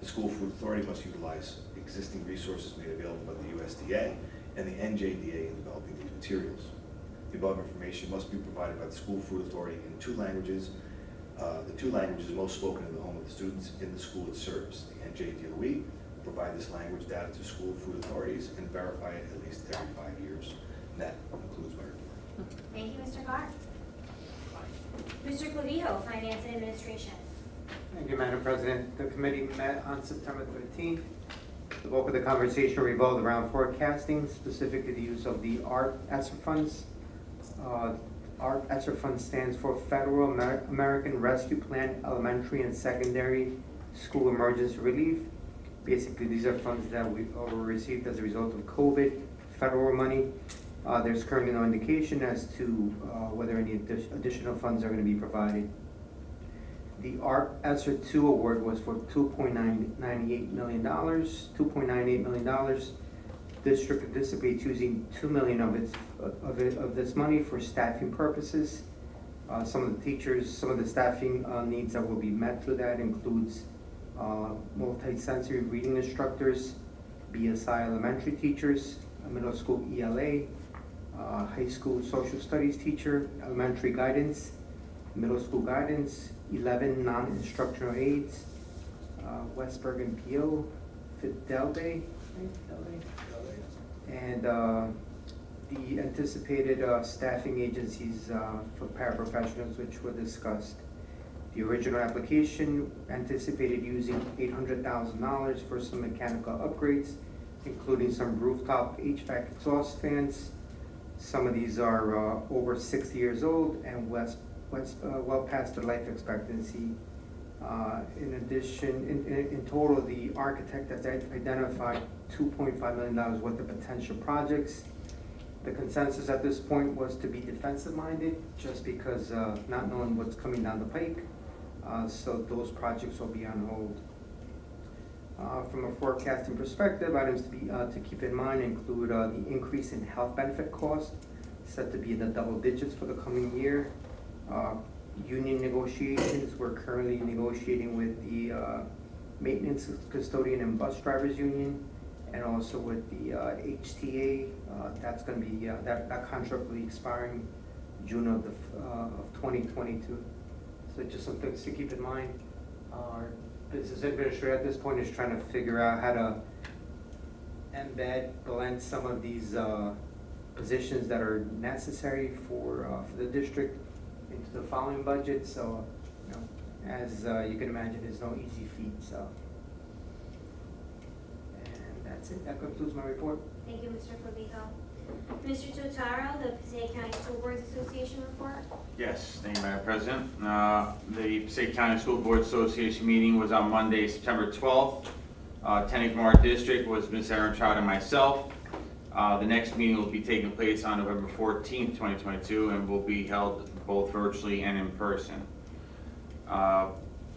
The School Food Authority must utilize existing resources made available by the USDA and the NJDA in developing these materials. The above information must be provided by the School Food Authority in 2 languages. The 2 languages most spoken in the home of the students in the school it serves. The NJDOE will provide this language data to school food authorities and verify it at least every 5 years. And that concludes my report. Thank you, Mr. Carr. Mr. Clavijo, Finance and Administration. Thank you, Madam President. The committee met on September 13th. The bulk of the conversation revolved around forecasting, specifically the use of the ARP ESSER funds. ARP ESSER fund stands for Federal American Rescue Plan Elementary and Secondary School Emergency Relief. Basically, these are funds that we received as a result of COVID, federal money. There's currently no indication as to whether any additional funds are going to be provided. The ARP ESSER 2 award was for $2.98 million. District anticipates using $2 million of this money for staffing purposes. Some of the staffing needs that will be met through that includes multi-sensory reading instructors, BSI elementary teachers, middle school ELA, high school social studies teacher, elementary guidance, middle school guidance, 11 non-instructional aides, West Bergen PO, Fidelde, and the anticipated staffing agencies for paraprofessionals, which were discussed. The original application anticipated using $800,000 for some mechanical upgrades, including some rooftop HVAC exhaust fans. Some of these are over 60 years old and well past their life expectancy. In addition, in total, the architect has identified $2.5 million worth of potential projects. The consensus at this point was to be defensive-minded, just because not knowing what's coming down the pike. So those projects will be on hold. From a forecasting perspective, items to keep in mind include the increase in health benefit costs, set to be in the double digits for the coming year. Union negotiations, we're currently negotiating with the maintenance custodian and bus drivers union, and also with the HTA. That's going to be that contract will be expiring June of 2022. So just some things to keep in mind. Our business administrator at this point is trying to figure out how to blend some of these positions that are necessary for the district into the following budget. So, you know, as you can imagine, it's no easy feat. So, and that's it. That concludes my report. Thank you, Mr. Clavijo. Mr. Totaro, the Passaic County School Boards Association report. Yes, thank you, Madam President. The Passaic County School Board Association meeting was on Monday, September 12th. Attending from our district was Ms. Erin Trout and myself. The next meeting will be taking place on November 14th, 2022, and will be held both virtually and in person.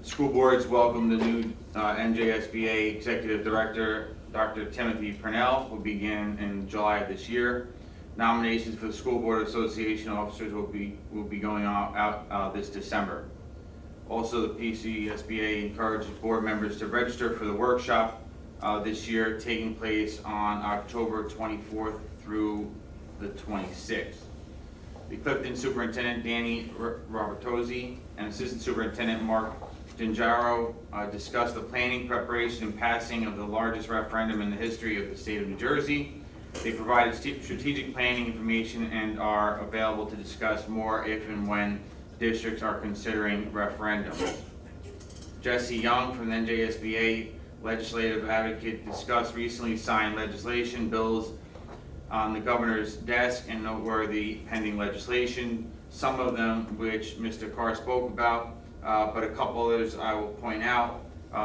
School boards welcome the new NJSBA Executive Director, Dr. Timothy Purnell, will begin in July of this year. Nominations for the School Board Association officers will be going out this December. Also, the PCSBA encourages board members to register for the workshop this year, taking place on October 24th through the 26th. The Clifton Superintendent Danny Robertozzi and Assistant Superintendent Mark Gingaro discussed the planning, preparation, and passing of the largest referendum in the history of the state of New Jersey. They provided strategic planning information and are available to discuss more if and when districts are considering referendums. Jesse Young from the NJSBA legislative advocate discussed recently signed legislation bills on the governor's desk and noteworthy pending legislation, some of them which Mr. Carr spoke about, but a couple others I will point out.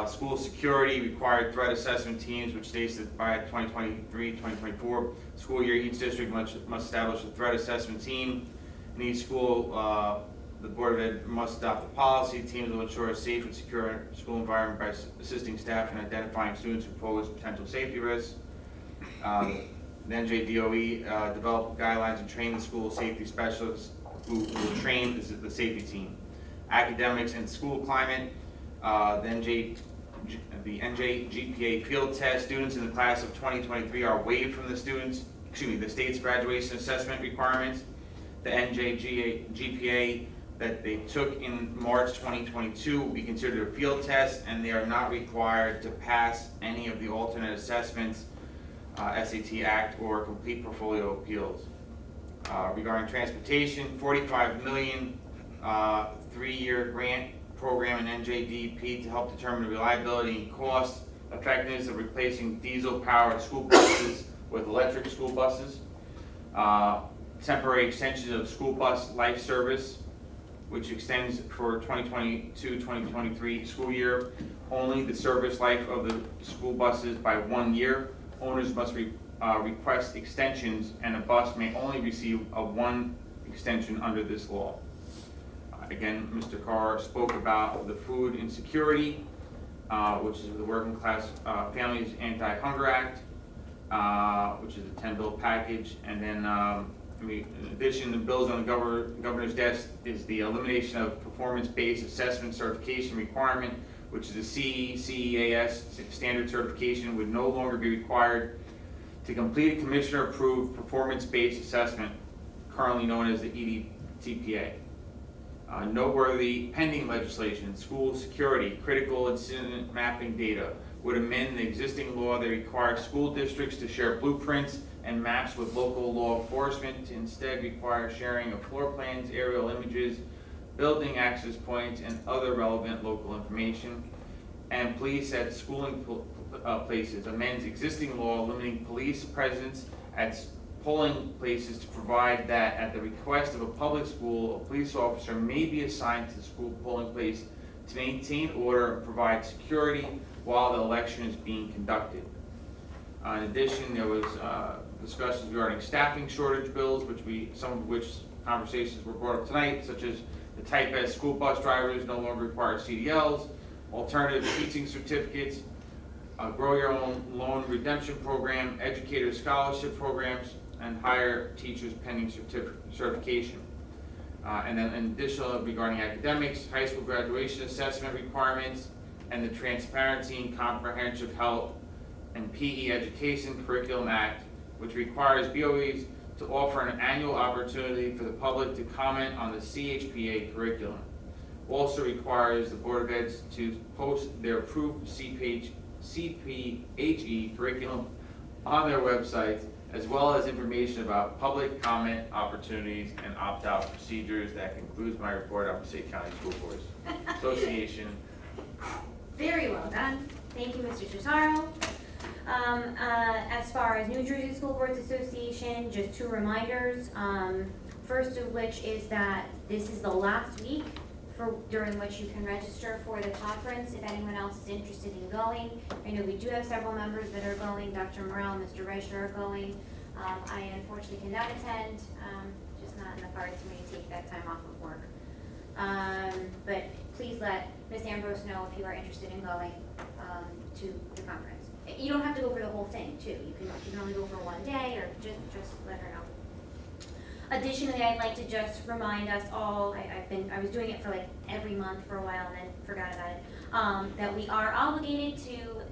School security required threat assessment teams, which states that by 2023-2024 school year, each district must establish a threat assessment team. In each school, the Board of Ed must adopt a policy. Teams will ensure a safe and secure school environment by assisting staff in identifying students who pose potential safety risks. The NJDOE develop guidelines and train the school safety specialists who will train the safety team. Academics and school climate. The NJGPA field test. Students in the class of 2023 are waived from the state's graduation assessment requirements. The NJGPA that they took in March 2022 will be considered a field test, and they are not required to pass any of the alternate assessments, SAT Act, or complete portfolio appeals. Regarding transportation, $45 million 3-year grant program in NJDP to help determine the reliability and cost effectiveness of replacing diesel-powered school buses with electric school buses. Temporary extension of school bus life service, which extends for 2022-2023 school year. Only the service life of the school buses by 1 year. Owners must request extensions, and a bus may only receive a 1 extension under this law. Again, Mr. Carr spoke about the food insecurity, which is the Working Class Families Anti-Hunger Act, which is a 10-bill package. And then, in addition, the bills on the governor's desk is the elimination of performance-based assessment certification requirement, which is a CEAS standard certification, would no longer be required to complete a commissioner-approved performance-based assessment, currently known as the EDTPA. Noteworthy pending legislation, school security, critical incident mapping data would amend the existing law that requires school districts to share blueprints and maps with local law enforcement to instead require sharing of floor plans, aerial images, building access points, and other relevant local information. And police at schooling places amends existing law limiting police presence at polling places to provide that at the request of a public school, a police officer may be assigned to the school polling place to maintain order and provide security while the election is being conducted. In addition, there was discussions regarding staffing shortage bills, some of which conversations were brought up tonight, such as the type S school bus drivers no longer require CDLs, alternative teaching certificates, grow your own loan redemption program, educator scholarship programs, and hire teachers pending certification. And then in addition regarding academics, high school graduation assessment requirements, and the Transparency and Comprehensive Health and PE Education Curriculum Act, which requires BOEs to offer an annual opportunity for the public to comment on the CHPA curriculum. Also requires the Board of Eds to post their approved CPHE curriculum on their websites, as well as information about public comment opportunities and opt-out procedures. That concludes my report on Passaic County School Boards Association. Very well done. Thank you, Mr. Cesaro. As far as New Jersey School Boards Association, just two reminders. First of which is that this is the last week during which you can register for the conference if anyone else is interested in going. I know we do have several members that are going. Dr. Morrell and Mr. Reicher are going. I unfortunately cannot attend, just not in the cards for me to take that time off of work. But please let Ms. Ambrose know if you are interested in going to the conference. You don't have to go for the whole thing too. You can only go for one day, or just let her know. Additionally, I'd like to just remind us all, I was doing it for like every month for a while and then forgot about it, that we are obligated to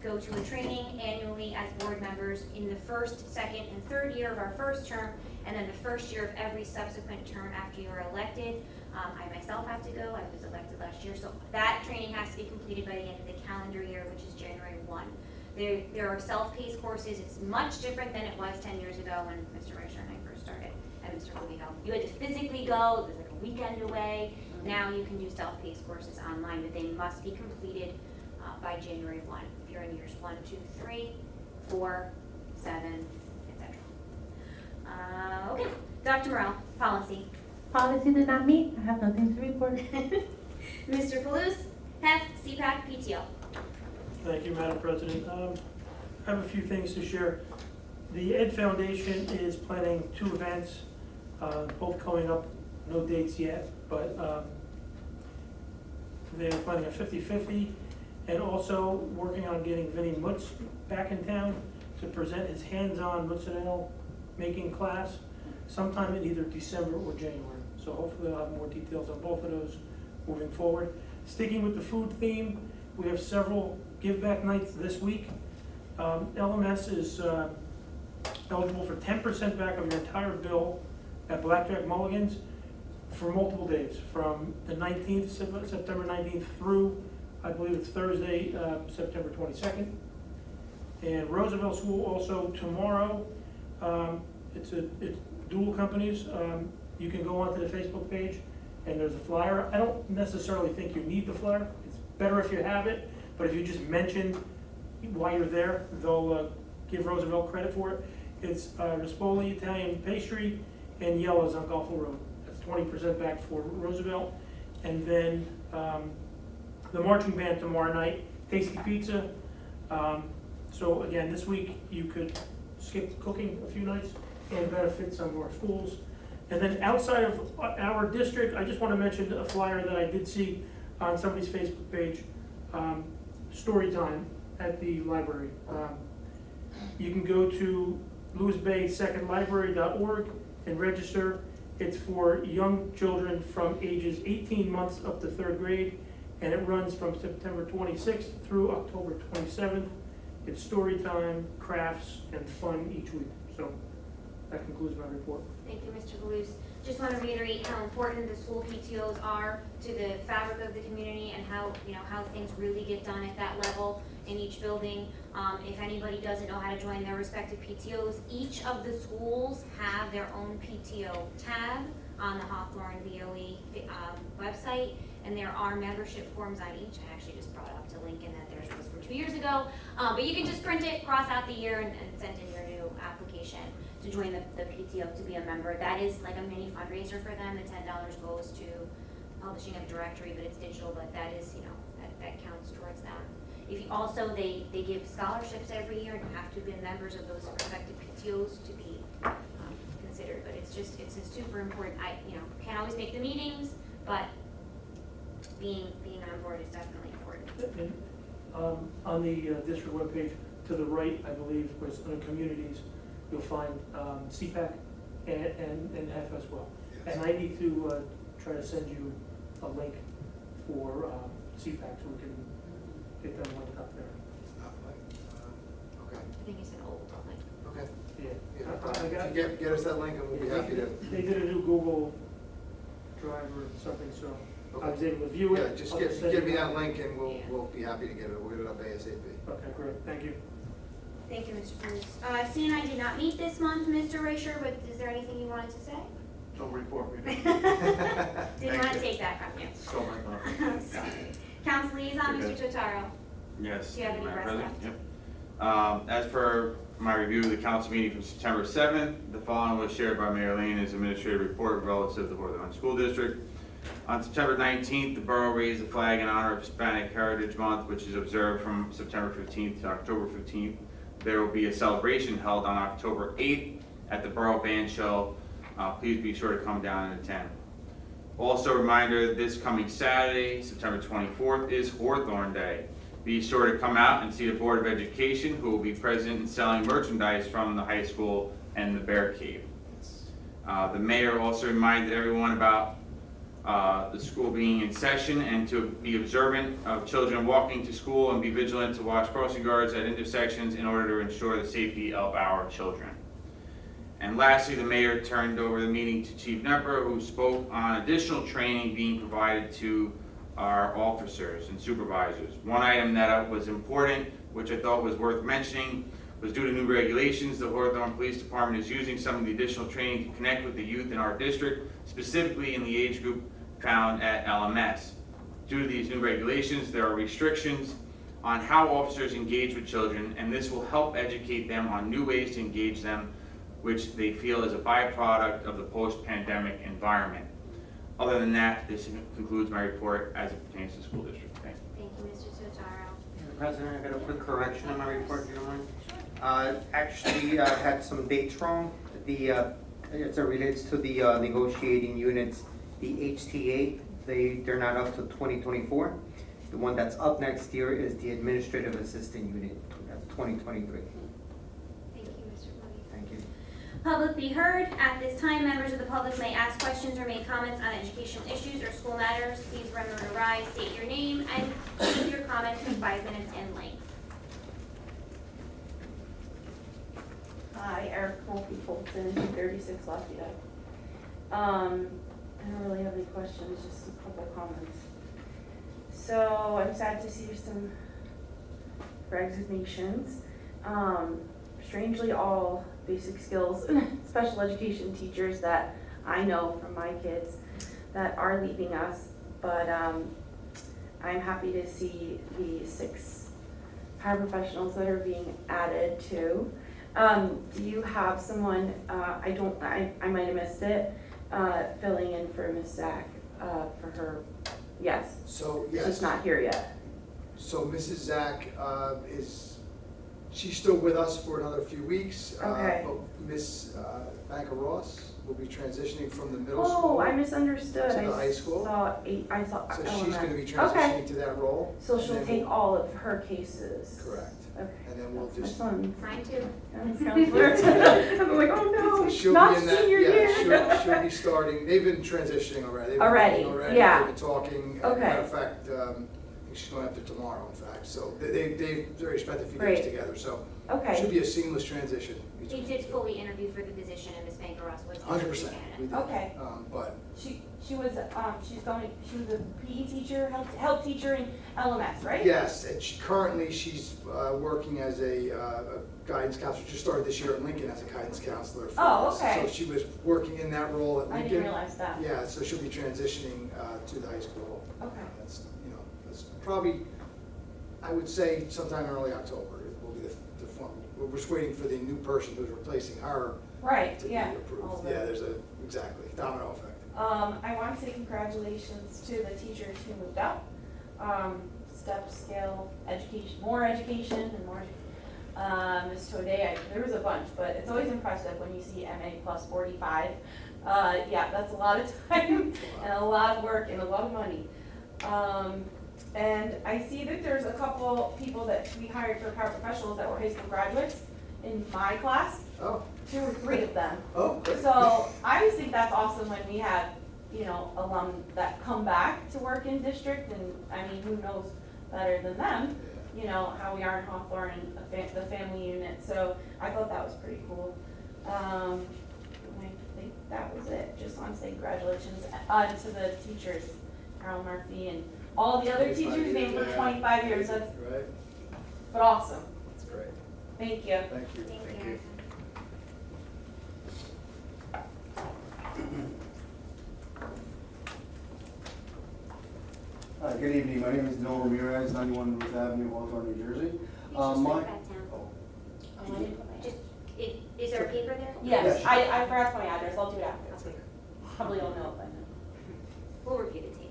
go to a training annually as board members in the first, second, and third year of our first term, and then the first year of every subsequent term after you are elected. I myself have to go. I was elected last year, so that training has to be completed by the end of the calendar year, which is January 1. There are self-paced courses. It's much different than it was 10 years ago when Mr. Reicher and I first started, and Mr. Rubio. You had to physically go. It was like a weekend away. Now you can do self-paced courses online, but they must be completed by January 1. If you're in years 1, 2, 3, 4, 7, etc. Okay, Dr. Morrell, policy. Policy did not meet. I have nothing to report. Mr. Palouse, HEF, CPAC, PTO. Thank you, Madam President. I have a few things to share. The Ed Foundation is planning 2 events, both coming up, no dates yet, but they're planning a 50-50, and also working on getting Vinnie Mutz back in town to present his hands-on mozzarella making class sometime in either December or January. So hopefully I'll have more details on both of those moving forward. Sticking with the food theme, we have several give back nights this week. LMS is eligible for 10% back of your entire bill at Blackjack Mulligan's for multiple days, from the 19th, September 19th through, I believe it's Thursday, September 22nd. And Roosevelt School also tomorrow, it's dual companies. You can go onto the Facebook page and there's a flyer. I don't necessarily think you need the flyer. It's better if you have it, but if you just mention why you're there, they'll give Roosevelt credit for it. It's Rispoli Italian pastry and Yella's on Gulfville Road. That's 20% back for Roosevelt. And then the marching band tomorrow night, Tasty Pizza. So again, this week you could skip cooking a few nights and benefit some of our schools. And then outside of our district, I just want to mention a flyer that I did see on somebody's Facebook page, story time at the library. You can go to lewisbaysecondlibrary.org and register. It's for young children from ages 18 months up to 3rd grade, and it runs from September 26th through October 27th. It's story time, crafts, and fun each week. So that concludes my report. Thank you, Mr. Deleuze. Just want to reiterate how important the school PTOs are to the fabric of the community and how, how things really get done at that level in each building. If anybody doesn't know how to join their respective PTOs, each of the schools have their own PTO tab on the Hawthorne BOE website, and there are membership forms on each. I actually just brought up to Lincoln that theirs was from 2 years ago, but you can just print it, cross out the year, and send in your new application to join the PTO to be a member. That is like a mini fundraiser for them. The $10 goes to publishing of a directory, but it's digital, but that is, that counts towards that. If you also, they give scholarships every year, and you have to be members of those respective PTOs to be considered, but it's a super important, can't always make the meetings, but being on board is definitely important. And, on the district webpage, to the right, I believe, was under communities, you'll find CPAC and HEF as well. Yes. And I need to try to send you a link for CPAC so we can get them linked up there. Okay, I think it's an old link. okay. Yeah. Yeah, if you get us that link, and we'll be happy to. They did a new Google Drive or something, so I was able to view it. Yeah, just I'll send give you me that one. link, and we'll be happy to get it. We'll get it up ASAP. Okay, great, thank you. Thank you, Mr. Cruz. C&I did not meet this month, Mr. Raisher, but is there anything you wanted to say? No report, we Didn't didn't. want to take that from you. So my thought. I'm sorry. Council Liaison, You're Mr. Totaro. Yes. Do you have any Madam breath President? left? Yep. As per my review of the council meeting from September 7th, the following was shared by Mayor Lane as administrative report relative to the Hawthorne School District. On September 19th, the borough raised the flag in honor of Hispanic Heritage Month, which is observed from September 15th to October 15th. There will be a celebration held on October 8th at the Borough Band Show. Please be sure to come down and attend. Also a reminder, this coming Saturday, September 24th, is Hawthorne Day. Be sure to come out and see the Board of Education, who will be present and selling merchandise from the high school and the Bear Cave. The mayor also reminded everyone about the school being in session and to be observant of children walking to school and be vigilant to watch crossing guards at intersections in order to ensure the safety of our children. And lastly, the mayor turned over the meeting to Chief Nepper, who spoke on additional training being provided to our officers and supervisors. One item that was important, which I thought was worth mentioning, was due to new regulations, the Hawthorne Police Department is using some of the additional training to connect with the youth in our district, specifically in the age group found at LMS. Due to these new regulations, there are restrictions on how officers engage with children, and this will help educate them on new ways to engage them, which they feel is a byproduct of the post-pandemic environment. Other than that, this concludes my report as it pertains to the school district. Thank you. Thank you, Mr. Totaro. Mr. President, I got a quick correction on my report, if you don't mind. Actually, I had some dates wrong. It relates to the negotiating units, the HTA, they're not up to 2024. The one that's up next year is the administrative assistant unit, that's 2023. Thank you, Mr. Woody. Thank you. Public be heard. At this time, members of the public may ask questions or make comments on educational issues or school matters. Please remember to rise, state your name, and keep your comments to 5 minutes in length. Hi, Eric Mulkey Fulton, 36 Lafayette. I don't really have any questions, just a couple comments. So I'm sad to see some resignations. Strangely, all basic skills special education teachers that I know from my kids that are leaving us, but I'm happy to see the 6 paraprofessionals that are being added to. Do you have someone, I might have missed it, filling in for Miss Zach, for her, yes, So, yes. she's not here yet. So Mrs. Zach she's still with us for another few weeks. Okay. But Miss Banker Ross will be transitioning from the middle school. Oh, I misunderstood. To the high school? I saw So LMS. she's gonna be Okay. transitioning to that role. So and she'll then take we'll- all of her cases? Correct. Okay. And then we'll That's my just. son. Mine too. Counselor. I'm like, oh So no, she'll not be in that, senior year. yeah, she'll be starting, they've been transitioning already. They've been Already, working yeah. They've been talking. Okay. Matter of fact, she's going up there tomorrow, in fact. So they've already spent a few Great. days together, so it Okay, should be a seamless transition. We did fully interview for the position, and Ms. Bangeros was the 100%. We candidate. did. okay. But She was a PE teacher, health teacher in LMS, right? yes, and she's working as a guidance counselor. Just started this year at Lincoln as a guidance counselor. For Oh, us. okay. So she was working in that role at I Lincoln. didn't realize that. Yeah, so she'll be transitioning to the high school. Okay. That's, that's probably, I would say sometime in early October. It will be the form. We're just waiting for the new person who's replacing her Right, to yeah. be approved. all Yeah, the- there's exactly, domino effect. I want to say congratulations to the teachers who moved up. Step, scale, education, more education and more. Ms. Tode, there was a bunch, but it's always impressive when you see MA plus 45. Yeah, that's a lot of time and a lot of work and a lot of money. And I see that there's a couple people that we hired for paraprofessionals that were high school graduates in my class, Oh, 2 or 3 of them. oh, great. So I always think that's awesome when we have, alum that come back to work in district, and I mean, who knows better than them, how we are in Hawthorne and the family unit. So I thought that was pretty cool. I think that was it. Just want to say congratulations to the teachers, Carol Murphy and all the other 25 teachers named for years, 25 years. That's Right, but awesome. that's great. Thank you. Thank you. Thank you. Good evening, my name is Noel Ramirez, 91 Ruth Avenue, Hawthorne, New Jersey. You just My- write that down. Just, is there a paper there? Yes, Yes. I forgot my address. I'll do it after. Probably all know it by now. We'll review the tape.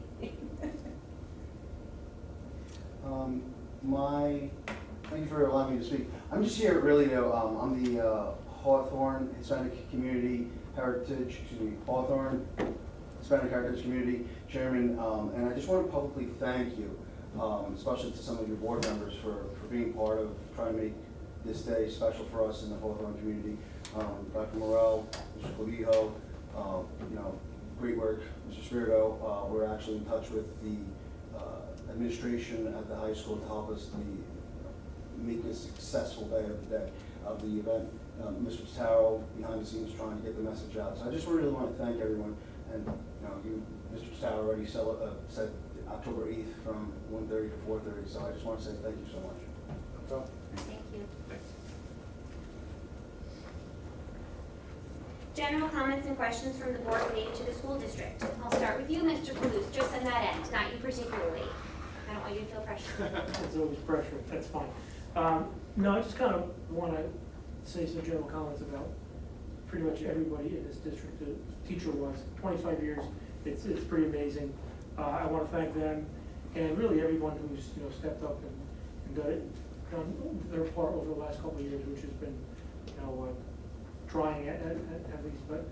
Thank you for allowing me to speak. I'm just here really to, I'm the Hawthorne Hispanic Community Heritage, Hawthorne Hispanic Heritage Community Chairman, and I just want to publicly thank you, especially to some of your board members for being part of trying to make this day special for us in the Hawthorne community. Dr. Morel, Mr. Clavijo, great work, Mr. Spirito. We're actually in touch with the administration at the high school to help us make a successful day of the event. Mr. Taro behind the scenes trying to get the message out. So I just really want to thank everyone. And Mr. Taro already said October 8th from 1:30 to 4:30. So I just want to say thank you so much. No problem. Thank you. General comments and questions from the board related to the school district. I'll start with you, Mr. Kalous, just on that end, not you particularly. I don't want you to feel pressure. There's always pressure, that's fine. No, I just kind of want to say some general comments about pretty much everybody in this district, teacher-wise, 25 years, it's pretty amazing. I want to thank them and really everyone who's stepped up and done their part over the last couple of years, which has been trying at least, but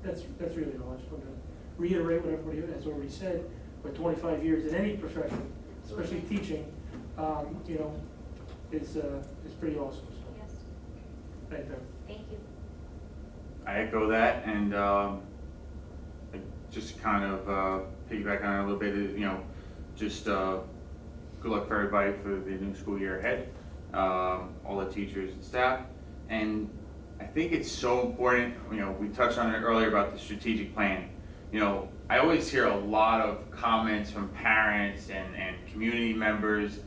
that's really all. I just want to reiterate what everybody has already said. But 25 years in any profession, especially teaching, is pretty awesome. So Yes, thank them. thank you. I echo that, and just to kind of piggyback on it a little bit, just good luck for everybody for the new school year ahead, all the teachers and staff. And I think it's so important, we touched on it earlier about the strategic plan. I always hear a lot of comments from parents and community members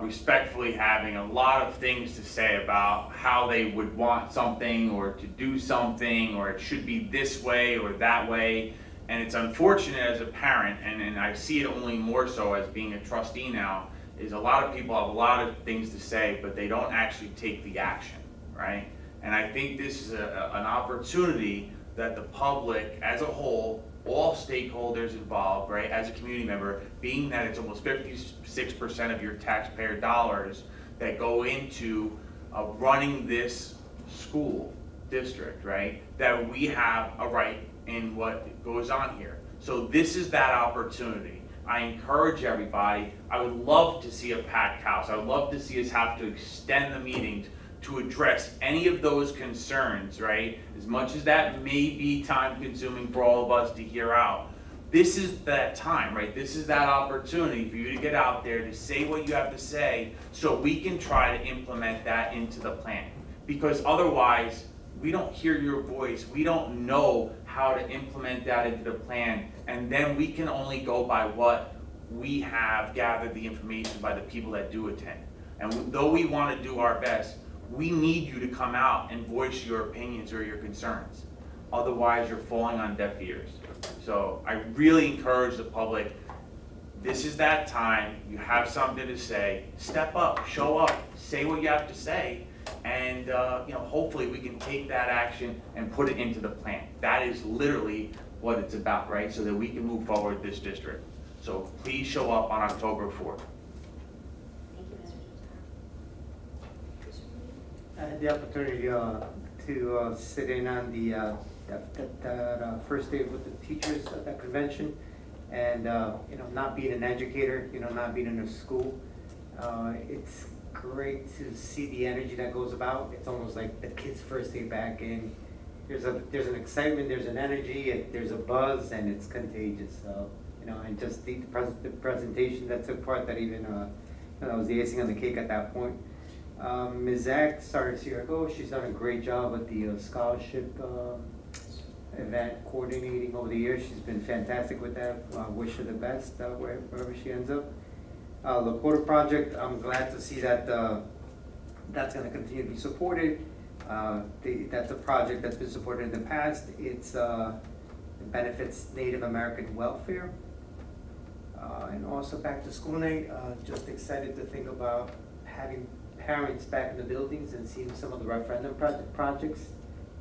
respectfully having a lot of things to say about how they would want something or to do something, or it should be this way or that way. And it's unfortunate as a parent, and I see it only more so as being a trustee now, is a lot of people have a lot of things to say, but they don't actually take the action, right? And I think this is an opportunity that the public as a whole, all stakeholders involved, right, as a community member, being that it's almost 56% of your taxpayer dollars that go into running this school district, right, that we have a right in what goes on here. So this is that opportunity. I encourage everybody. I would love to see a packed house. I would love to see us have to extend the meetings to address any of those concerns, right? As much as that may be time consuming for all of us to hear out. this is that time, right? This is that opportunity for you to get out there, to say what you have to say, so we can try to implement that into the plan. Because otherwise, we don't hear your voice, we don't know how to implement that into the plan, and then we can only go by what we have gathered the information by the people that do attend. And though we want to do our best, we need you to come out and voice your opinions or your concerns. Otherwise, you're falling on deaf ears. So I really encourage the public, this is that time, you have something to say, step up, show up, say what you have to say, and hopefully we can take that action and put it into the plan. That is literally what it's about, right? So that we can move forward this district. So please show up on October 4th. Thank you, Mr. I had the opportunity to sit in on the that first day with the teachers at that convention, and not being an educator, not being in a school, it's great to see the energy that goes about. It's almost like the kids' first day back, and there's an excitement, there's an energy, and there's a buzz, and it's contagious. So and just the presentation that took part, that even that was the icing on the cake at that point. Ms. Zach started a year ago. She's done a great job with the scholarship event coordinating over the years. She's been fantastic with that. Wish her the best wherever she ends up. The Porter project, I'm glad to see that that's going to continue to be supported. That's a project that's been supported in the past. It benefits Native American welfare. And also back to school night, just excited to think about having parents back in the buildings and seeing some of the referendum projects.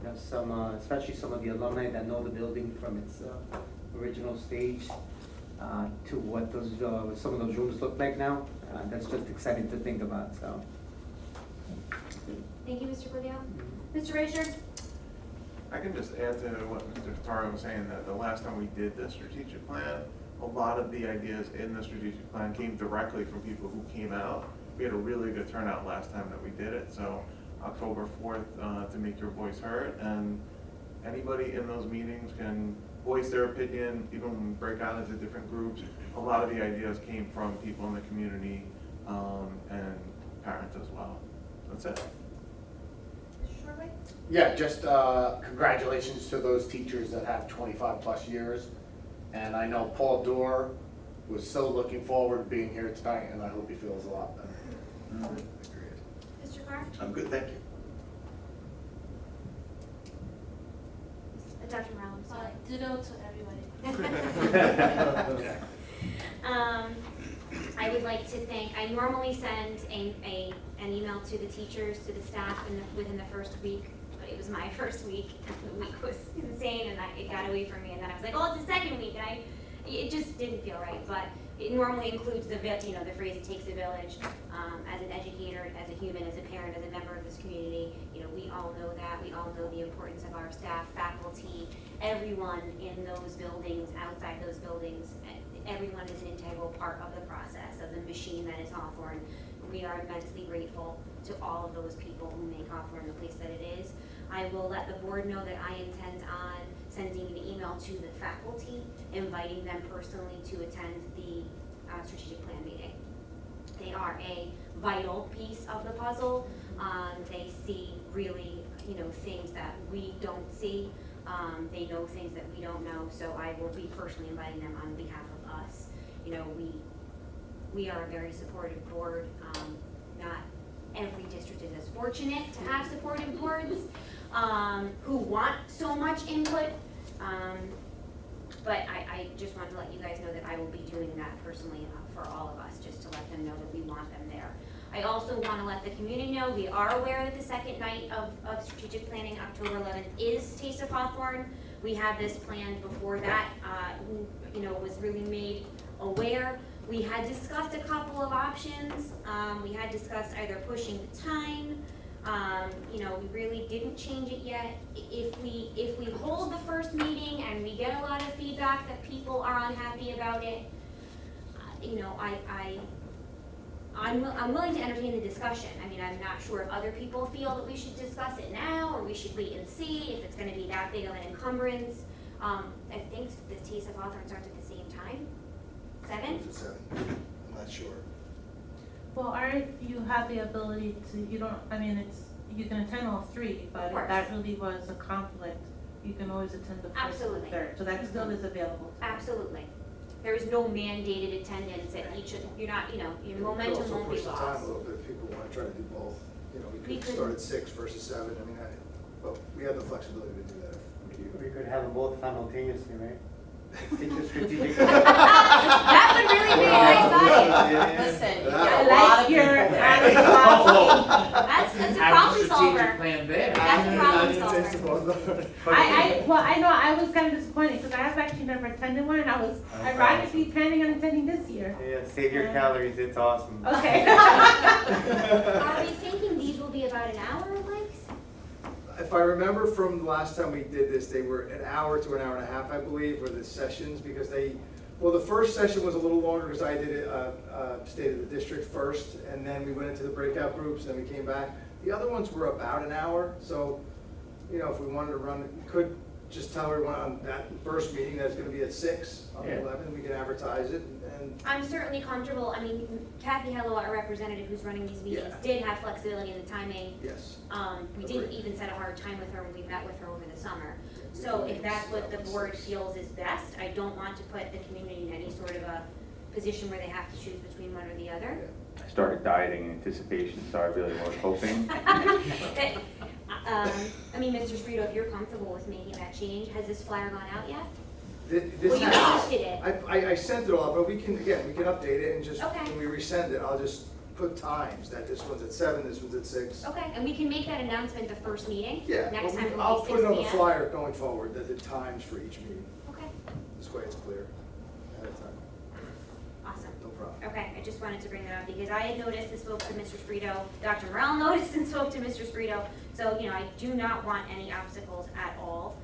Especially some of the alumni that know the building from its original stage to what some of those rooms look like now. That's just exciting to think about. So. Thank you, Mr. Cordell. Mr. Rager? I can just add to what Mr. Taro was saying, that the last time we did the strategic plan, a lot of the ideas in the strategic plan came directly from people who came out. We had a really good turnout last time that we did it, so October 4th to make your voice heard, and anybody in those meetings can voice their opinion, even break out into different groups. A lot of the ideas came from people in the community and parents as well. That's it. Mr. Shoreway? Yeah, just congratulations to those teachers that have 25+ years. And I know Paul Dorr was so looking forward to being here tonight, and I hope he feels a lot better. Mr. Carr? I'm good, thank you. Dr. Morale, I'm sorry. Ditto to everybody. I would like to thank, I normally send an email to the teachers, to the staff within the first week, but it was my first week, and the week was insane, and it got away from me, and then I was like, oh, it's the second week, and it just didn't feel right, but it normally includes the phrase, it takes a village. As an educator, as a human, as a parent, as a member of this community, we all know that. We all know the importance of our staff, faculty, everyone in those buildings, outside those buildings. Everyone is an integral part of the process, of the machine that is Hawthorne. We are immensely grateful to all of those people who make Hawthorne the place that it is. I will let the board know that I intend on sending an email to the faculty, inviting them personally to attend the strategic plan meeting. They are a vital piece of the puzzle. They see really, things that we don't see. They know things that we don't know. So I will be personally inviting them on behalf of us. We are a very supportive board. Not every district is as fortunate to have supportive boards who want so much input. But I just wanted to let you guys know that I will be doing that personally for all of us, just to let them know that we want them there. I also want to let the community know we are aware that the second night of strategic planning, October 11th, is Taste of Hawthorne. We had this planned before that, was really made aware. We had discussed a couple of options. We had discussed either pushing the time. We really didn't change it yet. If we hold the first meeting and we get a lot of feedback that people are unhappy about it, I'm willing to entertain the discussion. I mean, I'm not sure if other people feel that we should discuss it now, or we should wait and see if it's going to be that big of an encumbrance. I think the Taste of Hawthorne Hawthorne starts at the same time? 7? Is it 7? I'm not sure. Well, you have the ability to, you don't, I mean, you can attend all 3, but course. if that really was a conflict, you can always attend the 1st and Absolutely. the 3rd, so that still is available. Absolutely. There is no mandated attendance at each of, you're not, your We could momentum also won't be push the time lost. a little bit if people want to try to do both. We We could could- start at 6 versus 7. I mean, but we have the flexibility to do that if we We could have them both simultaneously, right? Teacher strategic. That would really be a nice audience. Listen, you I got a like lot of your people. That's a Have a problem strategic solver. plan there. That's a problem solver. I was kind of disappointed, because I have actually never attended one, and I was ironically planning on attending this year. Yeah, save your calories, it's awesome. Okay. Are we thinking these will be about an hour length? If I remember from the last time we did this, they were an hour to an hour and a half, I believe, were the sessions, because the first session was a little longer because I did it, State of the District first, and then we went into the breakout groups, and then we came back. The other ones were about an hour, so, if we wanted to run, we could just tell everyone on that first meeting that it's gonna be at 6 on the Yeah. 11th, we can advertise it, and I'm certainly comfortable, Kathy Hello, our representative who's running these meetings, Yeah. did have flexibility in the timing. yes. We didn't Agreed. even set a hard time with her when we met with her over the summer. So if that's what the board feels is best, I don't want to put the community in any sort of a position where they have to choose between one or the other. I started dieting in anticipation, so I really was hoping. Mr. Sprito, if you're comfortable with making that change, has this flyer gone out yet? This Well, you has- posted it. I sent it all, but we can update it and just, Okay. when we resend it, I'll just put times, that this one's at 7, this one's at 6. Okay, and we can make that announcement the first meeting? Yeah, Next time I'll it'll be put it 6 on the PM? flyer going forward, the times for each meeting. Okay, This way it's clear ahead of time. awesome. No problem. Okay, I just wanted to bring that up because I had noticed and spoke to Mr. Sprito, Dr. Morel noticed and spoke to Mr. Sprito. So, I do not want any obstacles at all.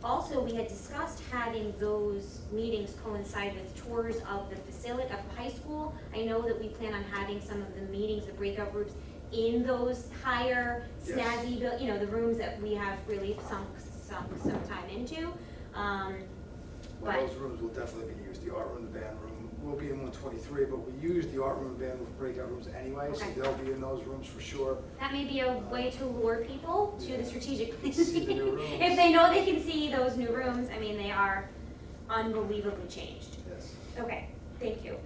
Also, we had discussed having those meetings coincide with tours of the facility, of the high school. I know that we plan on having some of the meetings, the breakout groups, in those higher Yes. snazzy, the rooms that we have really sunk some time into. Well, But- those rooms will definitely be used, the art room, the band room, will be in 123, but we use the art room and band room breakout rooms anyway, so Okay. they'll be in those rooms for sure. That may be a way to lure people to the strategic plan. See the new rooms. If they know they can see those new rooms, they are unbelievably changed. Yes. Okay, thank you.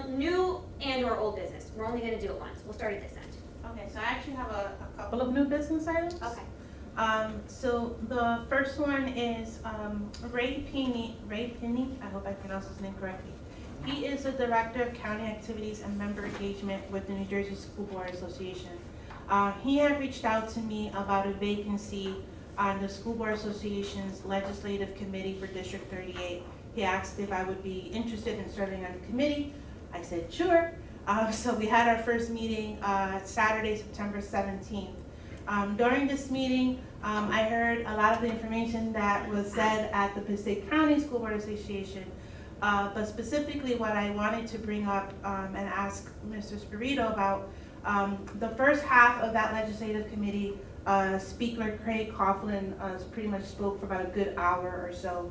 New and or old business, we're only gonna do it once, we'll start at this end. Okay, so I actually have a couple of new business items. Okay. So the first one is Ray Pinney, I hope I pronounced his name correctly. He is the Director of County Activities and Member Engagement with the New Jersey School Board Association. He had reached out to me about a vacancy on the School Board Association's Legislative Committee for District 38. He asked if I would be interested in serving on the committee. I said, sure. So we had our first meeting Saturday, September 17th. During this meeting, I heard a lot of the information that was said at the Passaic County School Board Association, but specifically what I wanted to bring up and ask Mr. Spirito about, the first half of that legislative committee, Speaker Craig Coughlin pretty much spoke for about a good hour or so,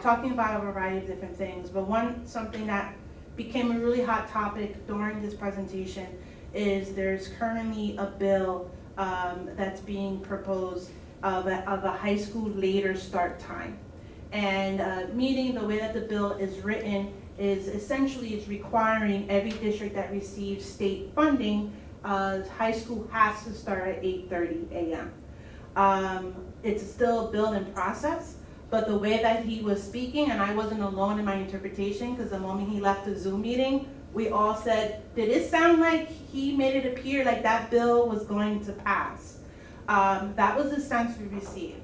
talking about a variety of different things, but something that became a really hot topic during this presentation is there's currently a bill that's being proposed of a high school later start time. And meaning the way that the bill is written is essentially it's requiring every district that receives state funding, high school has to start at 8:30 a.m. It's still a bill in process, but the way that he was speaking, and I wasn't alone in my interpretation, because the moment he left the Zoom meeting, we all said, did it sound like he made it appear like that bill was going to pass? That was the sense we received.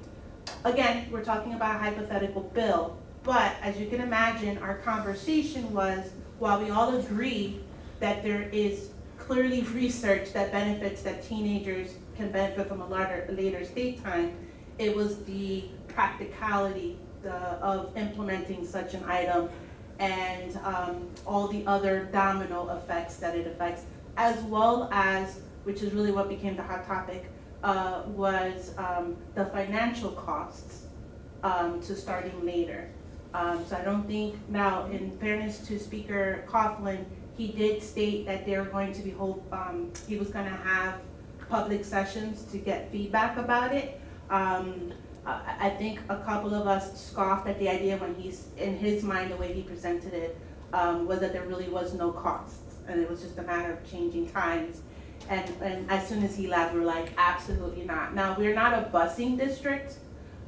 Again, we're talking about a hypothetical bill, but as you can imagine, our conversation was, while we all agree that there is clearly research that benefits that teenagers can benefit from a later state time, it was the practicality of implementing such an item and all the other domino effects that it affects, as well as, which is really what became the hot topic, was the financial costs to starting later. So I don't think, now, in fairness to Speaker Coughlin, he did state that they're going to be he was gonna have public sessions to get feedback about it. I think a couple of us scoffed at the idea when in his mind, the way he presented it, was that there really was no cost, and it was just a matter of changing times. And as soon as he left, we were like, absolutely not. Now, we're not a busing district,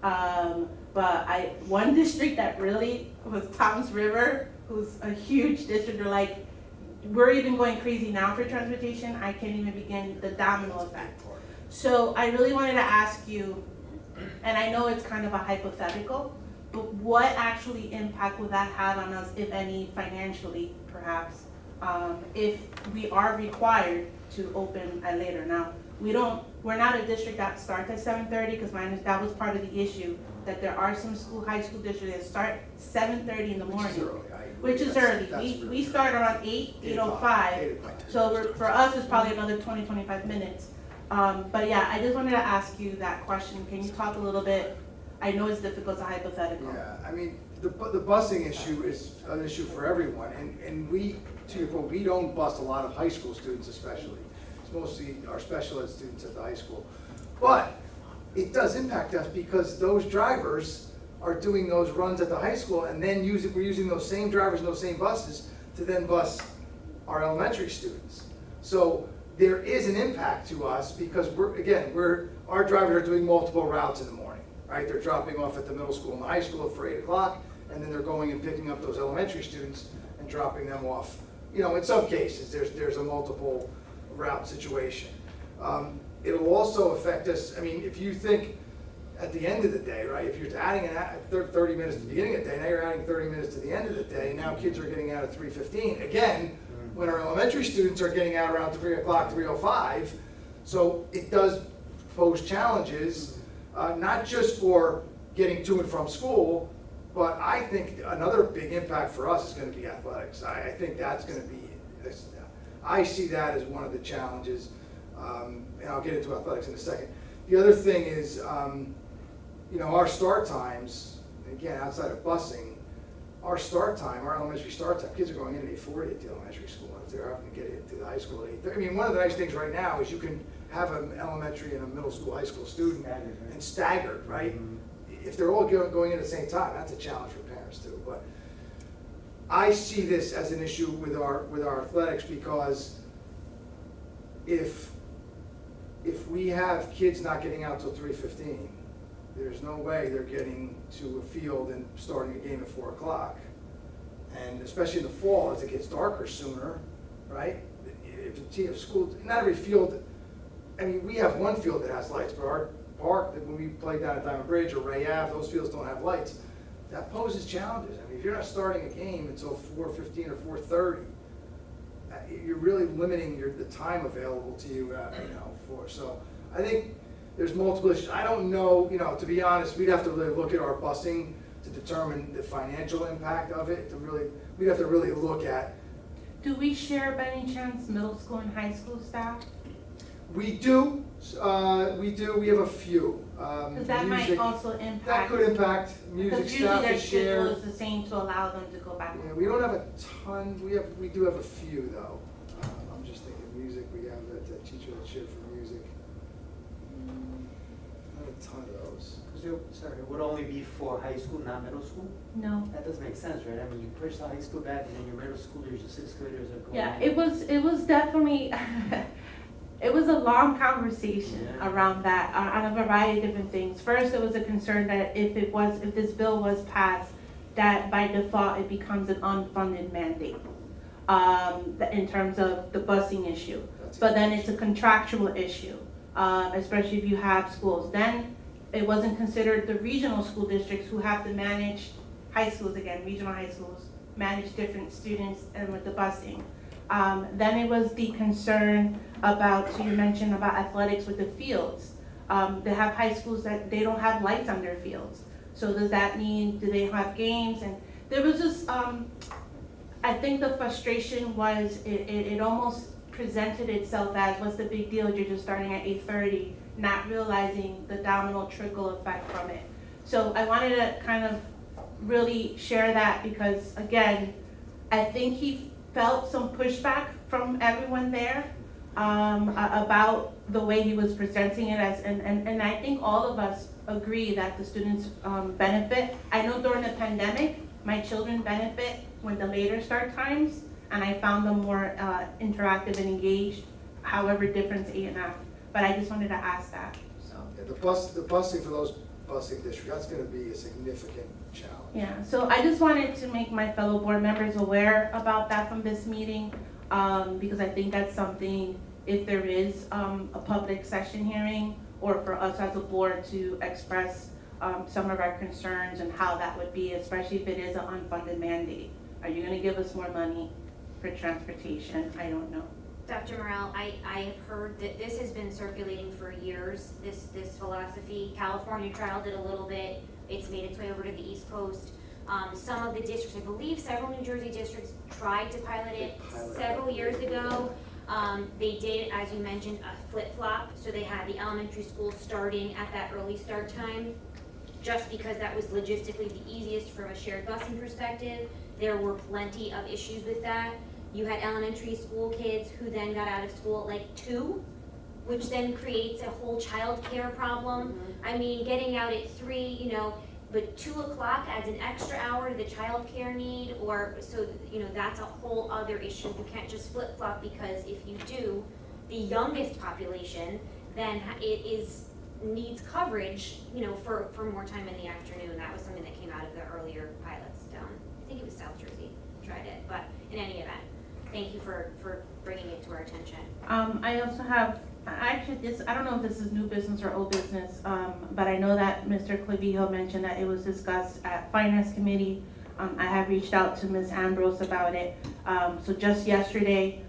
but one district that really was Tom's River, who's a huge district. They're like, we're even going crazy now for transportation. I can't even begin the domino effect. So I really wanted to ask you, and I know it's kind of a hypothetical, but what actually impact would that have on us, if any, financially, perhaps, if we are required to open at later? Now, we're not a district that starts at 7:30, because that was part of the issue, that there are some high school districts that start 7:30 in the morning. Which is early. We start around 8:05. So for us, it's probably another 20-25 minutes. But yeah, I just wanted to ask you that question. Can you talk a little bit? I know it's difficult, it's a hypothetical. Yeah, I mean, the busing issue is an issue for everyone, and we, to your point, we don't bus a lot of high school students especially. It's mostly our special ed students at the high school. But it does impact us because those drivers are doing those runs at the high school, and then we're using those same drivers and those same buses to then bus our elementary students. So there is an impact to us because our drivers are doing multiple routes in the morning, right? They're dropping off at the middle school and the high school for 8 o'clock, and then they're going and picking up those elementary students and dropping them off. You know, in some cases, there's a multiple route situation. It'll also affect us, I mean, if you think at the end of the day, right, if you're adding 30 minutes at the beginning of the day, now you're adding 30 minutes to the end of the day, now kids are getting out at 3:15. Again, when our elementary students are getting out around 3 o'clock, 3:05, so it does pose challenges, not just for getting to and from school, but I think another big impact for us is going to be athletics. I think that's going to be, I see that as one of the challenges, and I'll get into athletics in a second. The other thing is, you know, our start times, again, outside of busing, our elementary start time, kids are going in at 8:40 at the elementary school, and if they're having to get into the high school at 8:30. I mean, one of the nice things right now is you can have an elementary and a middle school, high school student and staggered, right? If they're all going in at the same time, that's a challenge for parents too. But I see this as an issue with our athletics because if we have kids not getting out till 3:15, there's no way they're getting to a field and starting a game at 4 o'clock. And especially in the fall, as it gets darker sooner, right? If school, not every field, I mean, we have one field that has lights, but our park, when we play down at Diamond Bridge or Ray Ave, those fields don't have lights. That poses challenges. I mean, if you're not starting a game until 4:15 or 4:30, you're really limiting the time available to you, so I think there's multiple issues. I don't know, to be honest, we'd have to really look at our busing to determine the financial impact of it, we'd have to really look at. Do we share by any chance middle school and high school staff? We do, we have a few. Because that might also impact. That could impact music staff is shared. Because usually their schedule is the same to allow them to go back. Yeah, we don't have a ton, we do have a few though. I'm just thinking music, we have that teacher that shared for music. Not a ton of those. Sorry, it would only be for high school, not middle school? No. That doesn't make sense, right? I mean, you push the high school back and then your middle schoolers, your sixth graders are going. Yeah, it was definitely, it was a long conversation around that on a variety of different things. First, it was a concern that if this bill was passed, that by default it becomes an unfunded mandate in terms of the busing issue. But then it's a contractual issue, especially if you have schools. Then it wasn't considered the regional school districts who have to manage high schools again, regional high schools, manage different students and with the busing. Then it was the concern about, so you mentioned about athletics with the fields. They have high schools that they don't have lights on their fields. So does that mean, do they have games? And there was just, I think the frustration was, it almost presented itself as, what's the big deal? You're just starting at 8:30, not realizing the domino trickle effect from it. So I wanted to kind of really share that because, again, I think he felt some pushback from everyone there about the way he was presenting it as, and I think all of us agree that the students benefit. I know during the pandemic, my children benefit when the later start times, and I found them more interactive and engaged, however different 8.5. But I just wanted to ask that, so. Yeah, the busing for those busing districts, that's gonna be a significant challenge. Yeah, so I just wanted to make my fellow board members aware about that from this meeting, because I think that's something, if there is a public session hearing, or for us as a board to express some of our concerns and how that would be, especially if it is an unfunded mandate. Are you gonna give us more money for transportation? I don't know. Dr. Morrell, I have heard that this has been circulating for years, this philosophy. California trialed it a little bit. It's made its way over to the East Coast. Some of the districts, I believe several New Jersey districts tried to pilot it several years ago. They did, as you mentioned, a flip-flop. So they had the elementary school starting at that early start time, just because that was logistically the easiest from a shared busing perspective. There were plenty of issues with that. You had elementary school kids who then got out of school at like 2, which then creates a whole child care problem. I mean, getting out at 3, you know, but 2 o'clock adds an extra hour to the child care need, or so, you know, that's a whole other issue. You can't just flip flop, because if you do, the youngest population then needs coverage, you know, for more time in the afternoon. That was something that came out of the earlier pilots down, I think it was South Jersey tried it, but in any event, thank you for bringing it to our attention. I also have, actually, I don't know if this is new business or old business, but I know that Mr. Clavijo mentioned that it was discussed at Finance Committee. I have reached out to Ms. Ambrose about it. So just yesterday,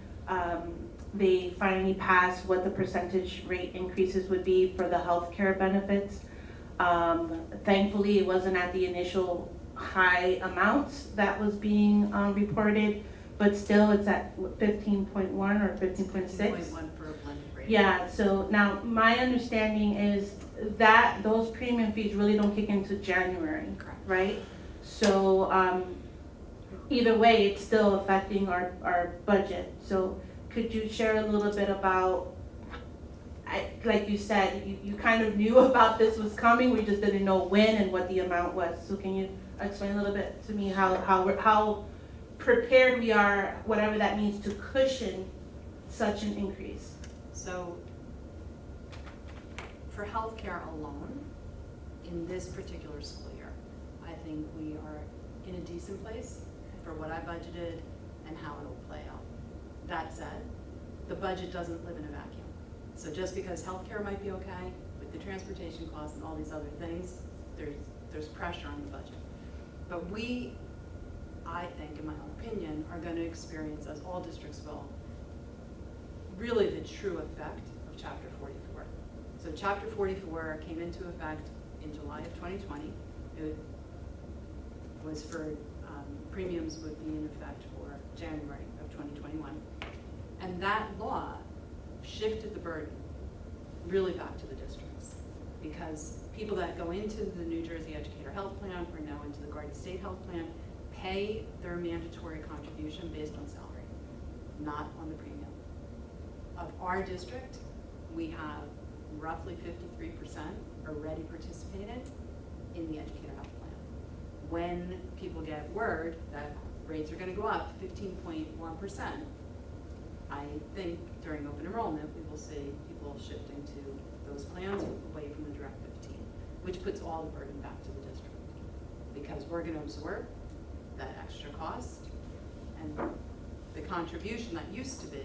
they finally passed what the percentage rate increases would be for the healthcare benefits. Thankfully, it wasn't at the initial high amounts that was being reported, but still it's at 15.1 or 15.6. 15.1 for a blended rate. Yeah, so now my understanding is that those premium fees really don't kick into January, Correct. right? So either way, it's still affecting our budget. So could you share a little bit about, like you said, you kind of knew about this was coming, we just didn't know when and what the amount was. So can you explain a little bit to me how prepared we are, whatever that means, to cushion such an increase? So for healthcare alone, in this particular school year, I think we are in a decent place for what I budgeted and how it'll play out. That said, the budget doesn't live in a vacuum. So just because healthcare might be okay, with the transportation costs and all these other things, there's pressure on the budget. But we, I think, in my own opinion, are going to experience, as all districts will, really the true effect of Chapter 44. So Chapter 44 came into effect in July of 2020. It was for, premiums would be in effect for January of 2021. And that law shifted the burden really back to the districts, because people that go into the New Jersey Educator Health Plan or now into the Garden State Health Plan pay their mandatory contribution based on salary, not on the premium. Of our district, we have roughly 53% already participated in the Educator Health Plan. When people get word that rates are going to go up 15.1%, I think during open enrollment we will see people shifting to those plans away from the Direct 15, which puts all the burden back to the district, because we're going to absorb that extra cost, and the contribution that used to be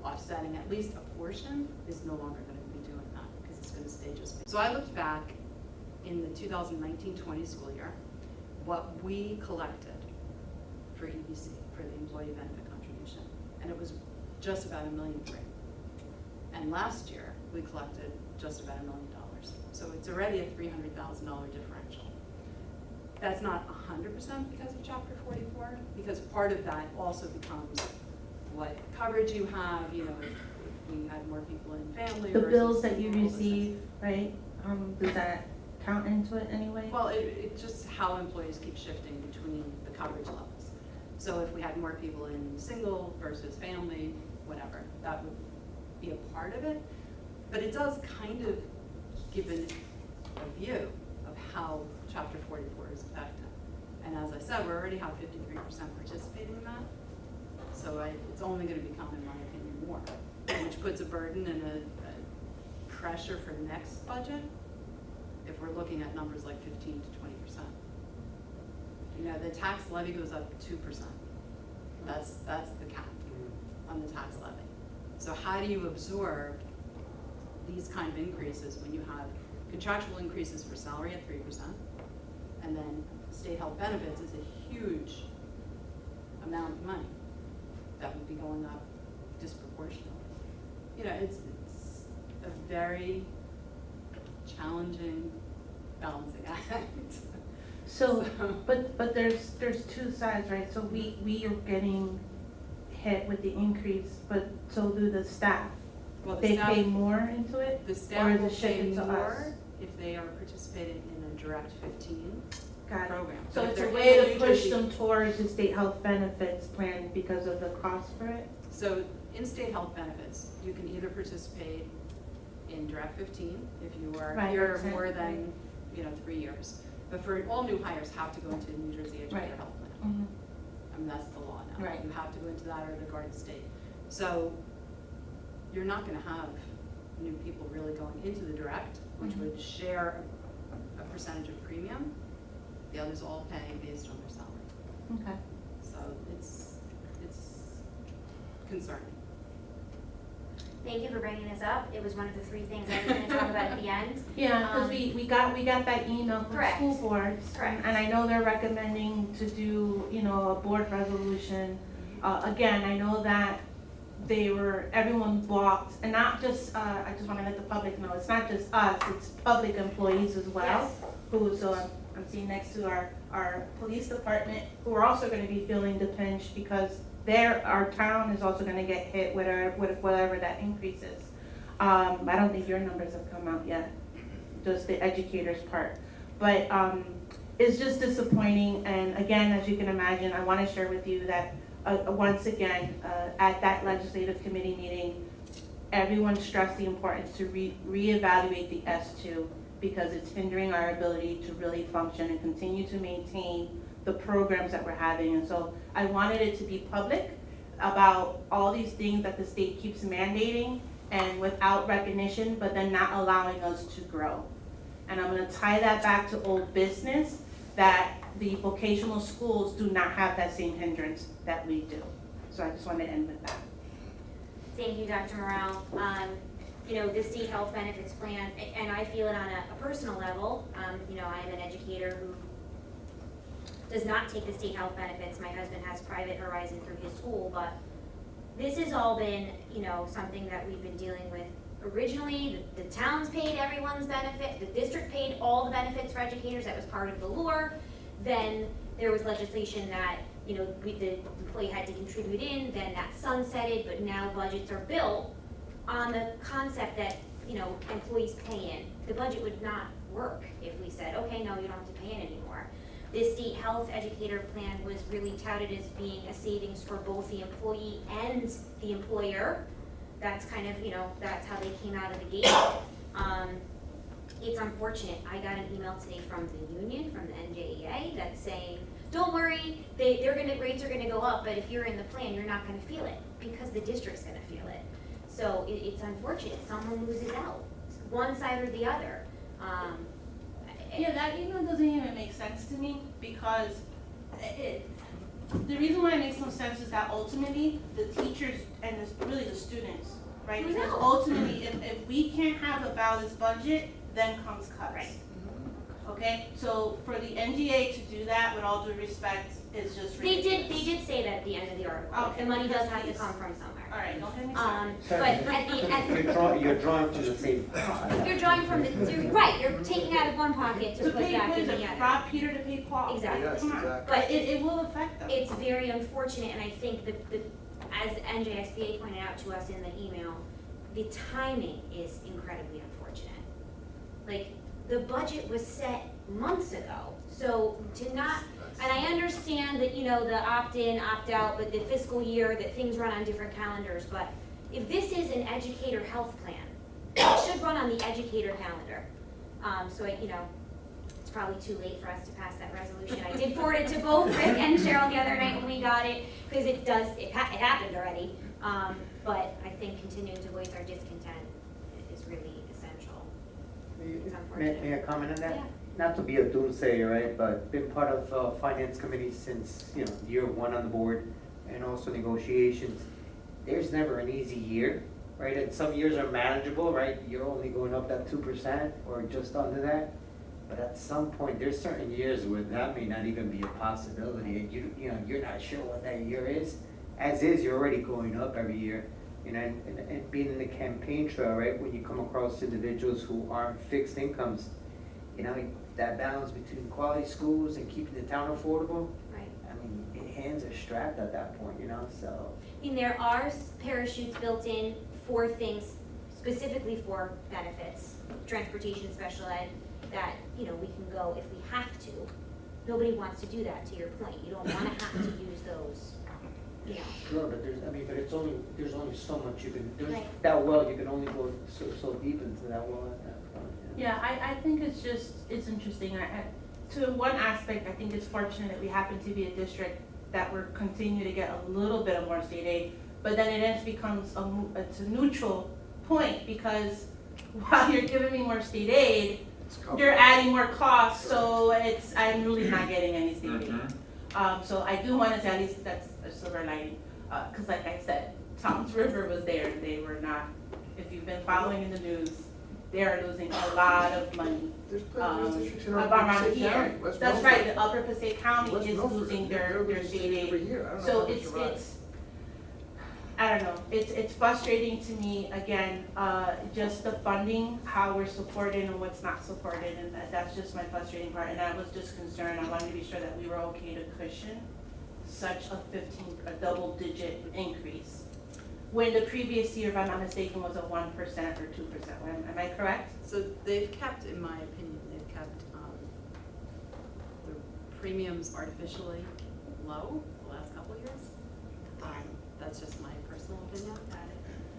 offsetting at least a portion is no longer going to be doing that, because it's going to stay just. So I looked back in the 2019-20 school year, what we collected for EBC, for the employee benefit contribution, and it was just about $1.3 million. And last year, we collected just about $1 million. So it's already a $300,000 differential. That's not 100% because of Chapter 44, because part of that also becomes what coverage you have, you know, if we had more people in family. The versus bills that you all this receive, right? Does that count into it anyway? Well, it's just how employees keep shifting between the coverage levels. So if we had more people in single versus family, whatever, that would be a part of it. But it does kind of give a view of how Chapter 44 is affected. And as I said, we already have 53% participating in that. So it's only going to become, in my opinion, more, which puts a burden and a pressure for next budget if we're looking at numbers like 15 to 20%. You know, the tax levy goes up 2%. That's the cap on the tax levy. So how do you absorb these kind of increases when you have contractual increases for salary at 3%, and then state health benefits is a huge amount of money that would be going up disproportionately. You know, it's a very challenging balancing act. So, but there's two sides, right? So we are getting hit with the increase, but so do the staff. Well, the They staff, pay more into it? the or staff is will it shifted pay to more us? if they are participating in a direct 15 Got it. program. So But if it's a they're way in to New push Jersey- them towards the state health benefits plan because of the cost for it? So in state health benefits, you can either participate in direct 15 if you are Right, here exactly. more than, 3 years. But for all new hires have to go into the New Jersey Educator Right. Health Plan. Mhm. I mean, that's the law now. Right. You have to go into that or the Garden State. So you're not gonna have new people really going into the direct, which Mhm. would share a percentage of premium. The others all pay based on their salary. Okay. So it's concerning. Thank you for bringing this up. It was one of the 3 things I was gonna talk about at the end. Yeah, because Um, we got that email from correct. school boards. Correct. And I know they're recommending to do, a board resolution. Again, I know that everyone blocked, and not just, I just want to let the public know, it's not just us, it's public employees as well. Yes. So I'm seeing next to our police department, who are also gonna be feeling the pinch because our town is also gonna get hit with whatever that increase is. I don't think your numbers have come out yet, just the educators part. But, it's just disappointing, and again, as you can imagine, I wanna share with you that, once again, at that legislative committee meeting, everyone stressed the importance to reevaluate the S2 because it's hindering our ability to really function and continue to maintain the programs that we're having. And so I wanted it to be public about all these things that the state keeps mandating and without recognition, but then not allowing us to grow. And I'm gonna tie that back to old business, that the vocational schools do not have that same hindrance that we do. So I just want to end with that. Thank you, Dr. Morrell. The state health benefits plan, and I feel it on a personal level. I am an educator who does not take the state health benefits. My husband has private Horizon through his school, but this has all been, something that we've been dealing with. Originally, the towns paid everyone's benefit, the district paid all the benefits for educators, that was part of the lure. Then there was legislation that, the employee had to contribute in, then that sunsetted, but now budgets are built on the concept that, employees pay in. The budget would not work if we said, okay, no, you don't have to pay in anymore. This state health educator plan was really touted as being a savings for both the employee and the employer. That's kind of, that's how they came out of the gate. It's unfortunate. I got an email today from the union, from the NJEA, that's saying, don't worry, rates are gonna go up, but if you're in the plan, you're not gonna feel it, because the district's gonna feel it. So it's unfortunate, someone loses out, one side or the other. Yeah, that email doesn't even make sense to me because the reason why it makes no sense is that ultimately the teachers and really the students, right? Lose Because out. ultimately, if we can't have a balanced budget, then comes cuts. Right. Okay, so for the NGA to do that, with all due respect, is just They ridiculous. did say that at the end of the article, Okay, the money does have to please. come from somewhere. All right, don't get me started. But You're drawing from the same pot. you're drawing from right, you're taking out of one pocket to To put pay, back in to the other. rob Peter to pay Paul. Exactly. Yes, Come on. exactly. But It will affect them. it's very unfortunate, and I think that as NJSBA pointed out to us in the email, the timing is incredibly unfortunate. Like, the budget was set months ago. So to not, and I understand that, you know, the opt-in, opt-out, but the fiscal year, that things run on different calendars, but if this is an educator health plan, it should run on the educator calendar. So, you know, it's probably too late for us to pass that resolution. I did forward it to both Rick and Cheryl the other night when we got it, because it happened already. But I think continuing to voice our discontent is really essential. It's unfortunate. May I comment on that? Yeah. Not to be a doomsayer, right, but been part of finance committee since, you know, year one on the board, and also negotiations. There's never an easy year, right? And some years are manageable, right? You're only going up that 2% or just under that. But at some point, there's certain years where that may not even be a possibility, and you know, you're not sure what that year is. As is, you're already going up every year. You know, and being in the campaign trail, right, when you come across individuals who aren't fixed incomes, you know, that balance between quality schools and keeping the town affordable, Right. I mean, hands are strapped at that point, you know, so. I mean, there are parachutes built in for things specifically for benefits, transportation, special ed, that, you know, we can go if we have to. Nobody wants to do that, to your point. You don't want to have to use those, you know. Sure, but there's only so much you can, Right. that well, you can only go so deep into that well at that point. Yeah, I think it's interesting. To one aspect, I think it's fortunate that we happen to be a district that we're continue to get a little bit of more state aid, but then it becomes it's a neutral point, because while you're giving me more state aid, you're adding more costs, so I'm really not getting any state aid. So I do want to say at least that's a silver lining, because like I said, Tom's River was there, and they were not, if you've been following in the news, they are losing a lot of money. There's plenty of districts in around Passaic here. County. West That's Milford. right, the Upper Passaic County West is Milford, losing they're their losing state aid. every year. I don't know So how they survive. I don't know, it's frustrating to me, again, just the funding, how we're supported and what's not supported, and that's just my frustrating part, and I was just concerned, I wanted to be sure that we were okay to cushion such a double-digit increase, when the previous year, if I'm not mistaken, was a 1% or 2%, am I correct? So they've kept, in my opinion, they've kept the premiums artificially low the last couple of years. That's just my personal opinion.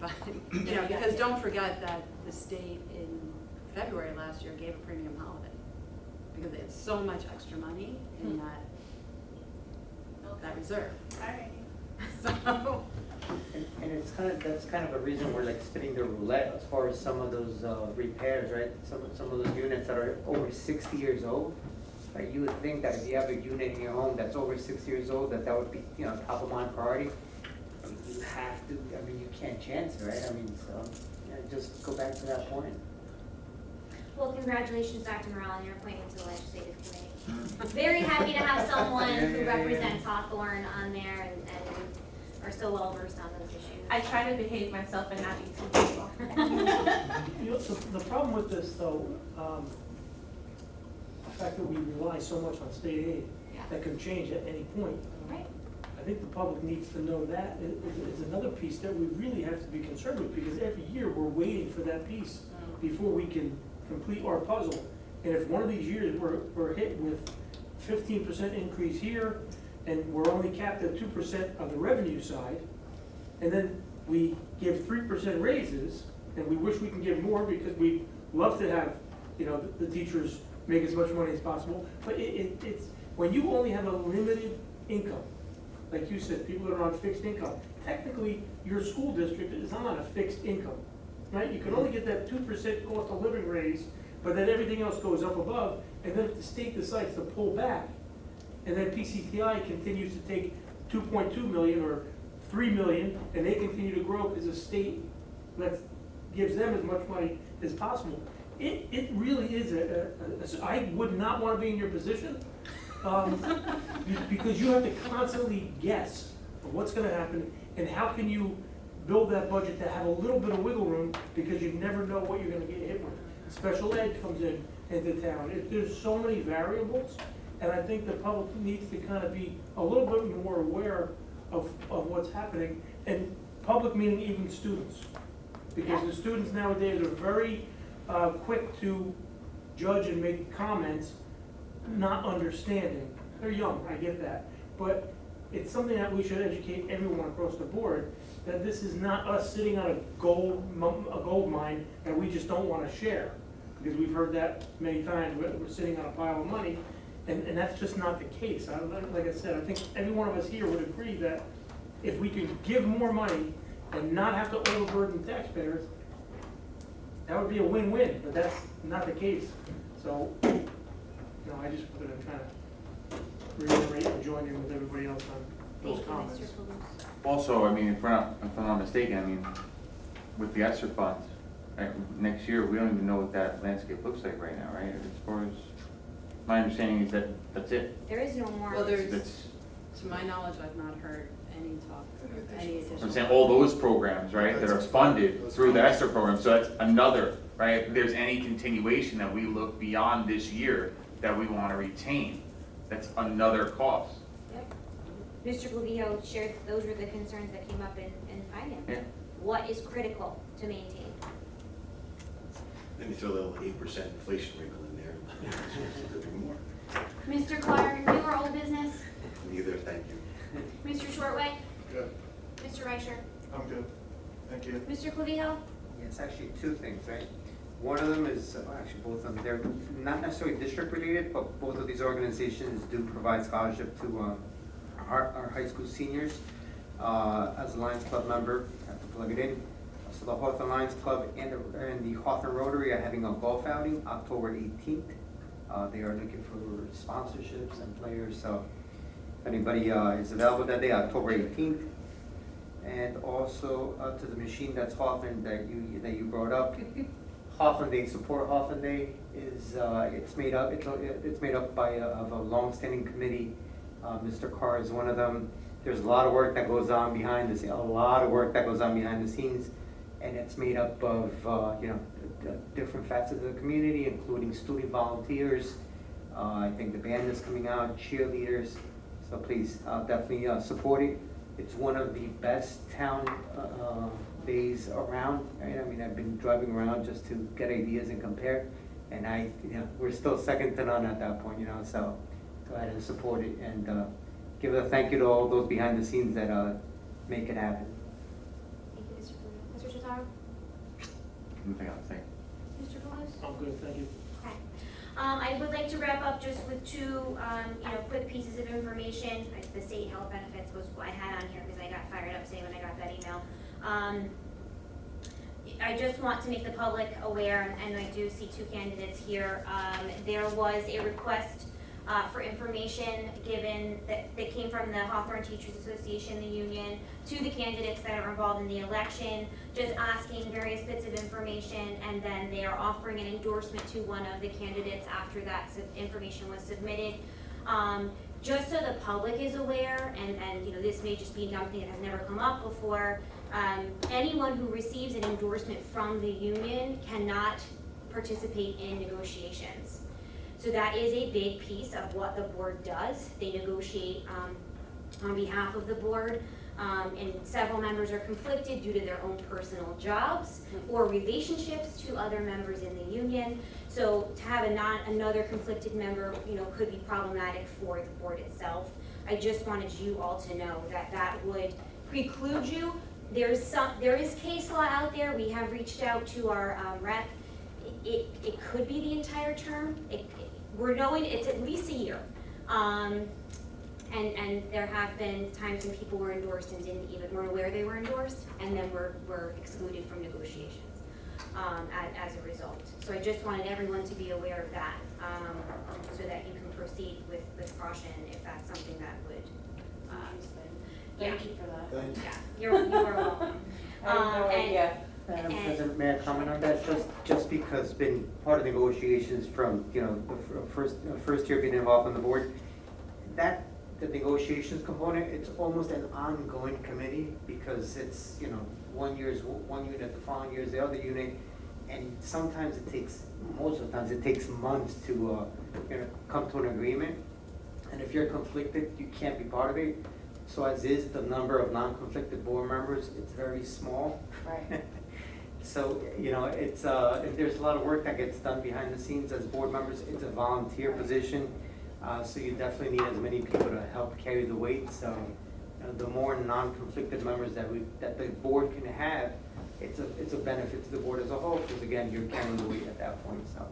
But, you know, because don't forget that the state in February last year gave a premium holiday, because they had so much extra money in that reserve. So. And it's that's kind of a reason we're like spinning the roulette as far as some of those repairs, right? Some of those units that are over 60 years old. Right? You would think that if you have a unit in your home that's over 60 years old, that would be, you know, top of mind priority. You have to, I mean, you can't chance it, right? I mean, so, you know, just go back to that point. Well, congratulations, Dr. Morrell, on your appointment to the legislative committee. I'm very happy to have someone who represents Hawthorne on there and are so well versed on those issues. I try to behave myself and not be too people. You know, the problem with this, though, the fact that we rely so much on state aid, that can change at any point. Right. I think the public needs to know that is another piece that we really have to be concerned with, because every year we're waiting for that piece before we can complete our puzzle. And if one of these years we're hit with 15% increase here, and we're only capped at 2% on the revenue side, and then we give 3% raises, and we wish we can give more because we'd love to have, you know, the teachers make as much money as possible, but it's, when you only have a limited income, like you said, people that are on fixed income, technically your school district is not on a fixed income, right? You can only get that 2% cost of living raise, but then everything else goes up above, and then if the state decides to pull back, and then PCTI continues to take 2.2 million or 3 million, and they continue to grow because the state gives them as much money as possible. It really is I would not want to be in your position, because you have to constantly guess what's going to happen, and how can you build that budget to have a little bit of wiggle room, because you never know what you're going to get hit with. Special ed comes into town. There's so many variables, and I think the public needs to kind of be a little bit more aware of what's happening, and public meaning even students, because the students nowadays are very quick to judge and make comments not understanding. They're young, I get that. But it's something that we should educate everyone across the board, that this is not us sitting on a gold mine that we just don't want to share. Because we've heard that many times, we're sitting on a pile of money, and that's just not the case. Like I said, I think every one of us here would agree that if we can give more money and not have to overburden taxpayers, that would be a win-win, but that's not the case. So, I just wanted to kind of reiterate and join in with everybody else on those Thank you, comments. Mr. Toulouse. Also, I mean, if I'm not mistaken, I mean, with the ESSER funds, right, next year, we don't even know what that landscape looks like right now, right? As far as, my understanding is that that's it. There is no more. Well, there's, That's, to my knowledge, I've not heard any talk of any additional. I'm saying all those programs, right, that are funded through the ESSER program, so that's another, right? If there's any continuation that we look beyond this year that we want to retain, that's another cost. Yep. Mr. Clavijo shared, those were the concerns that came up in finance. Yeah. What is critical to maintain? Then you throw a little 8% inflation wrinkle in there. Could be more. Mr. Clark, new or old business? Neither, thank you. Mr. Shortway? Good. Mr. Reicher? I'm good. Thank you. Mr. Clavijo? Yes, actually two things, right? One of them is, actually both of them, they're not necessarily district related, but both of these organizations do provide scholarship to our high school seniors. As a Lions Club member, I have to plug it in. So the Hawthorne Lions Club and the Hawthorne Rotary are having a golf outing October 18th. They are looking for sponsorships and players, so if anybody is available that day, October 18th. And also to the machine that's Hawthorne that you brought up. Hawthorne Day, Support Hawthorne Day is it's made up by of a long-standing committee. Mr. Carr is one of them. There's a lot of work that goes on behind the scenes, and it's made up of different facets of the community, including student volunteers. I think the band is coming out, cheerleaders. So please definitely support it. It's one of the best town days around, right? I mean, I've been driving around just to get ideas and compare, and we're still second to none at that point, so go ahead and support it and give a thank you to all those behind the scenes that make it happen. Thank you, Mr. Clavijo. Mr. Totaro? Nothing else, thank you. Mr. Toulouse? I'm good, thank you. Okay. I would like to wrap up just with two, quick pieces of information. The state health benefits was what I had on here because I got fired up today when I got that email. I just want to make the public aware, and I do see two candidates here. There was a request for information given that came from the Hawthorne Teachers Association, the union, to the candidates that are involved in the election, just asking various bits of information, and then they are offering an endorsement to one of the candidates after that information was submitted. Just so the public is aware, and this may just be something that has never come up before, anyone who receives an endorsement from the union cannot participate in negotiations. So that is a big piece of what the board does. They negotiate on behalf of the board, and several members are conflicted due to their own personal jobs or relationships to other members in the union. So to have another conflicted member, could be problematic for the board itself. I just wanted you all to know that would preclude you. There is case law out there. We have reached out to our rep. It could be the entire term. We're knowing it's at least a year. And there have been times when people were endorsed and weren't aware they were endorsed, and then were excluded from negotiations as a result. So I just wanted everyone to be aware of that, so that you can proceed with caution if that's something that would. Thank you for that. Thank you. Yeah, you are welcome. Madam President, may I comment on that? Just because been part of negotiations from, the first year being involved on the board, the negotiations component, it's almost an ongoing committee because it's, one year is one unit, the following year is the other unit, and sometimes most of the times it takes months to, come to an agreement. And if you're conflicted, you can't be part of it. So as is, the number of non-conflicted board members, it's very small. Right. So, it's, there's a lot of work that gets done behind the scenes as board members. It's a volunteer position, so you definitely need as many people to help carry the weight. So, the more non-conflicted members that the board can have, it's a benefit to the board as a whole, because again, you're carrying the weight at that point, so.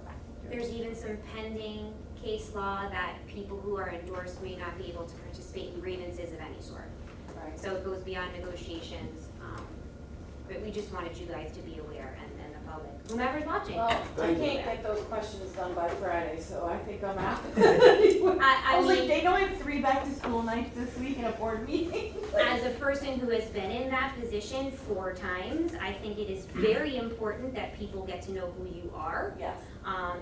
There's even some pending case law that people who are endorsed may not be able to participate in grievances of any sort. Right. So it goes beyond negotiations, but we just wanted you guys to be aware and the public, whomever's watching. Well, I Thank you. can't get those questions done by Friday, so I think I'm out. I was like, mean- they only have 3 back-to-school nights this week in a board meeting. As a person who has been in that position 4 times, I think it is very important that people get to know who you are. Yes.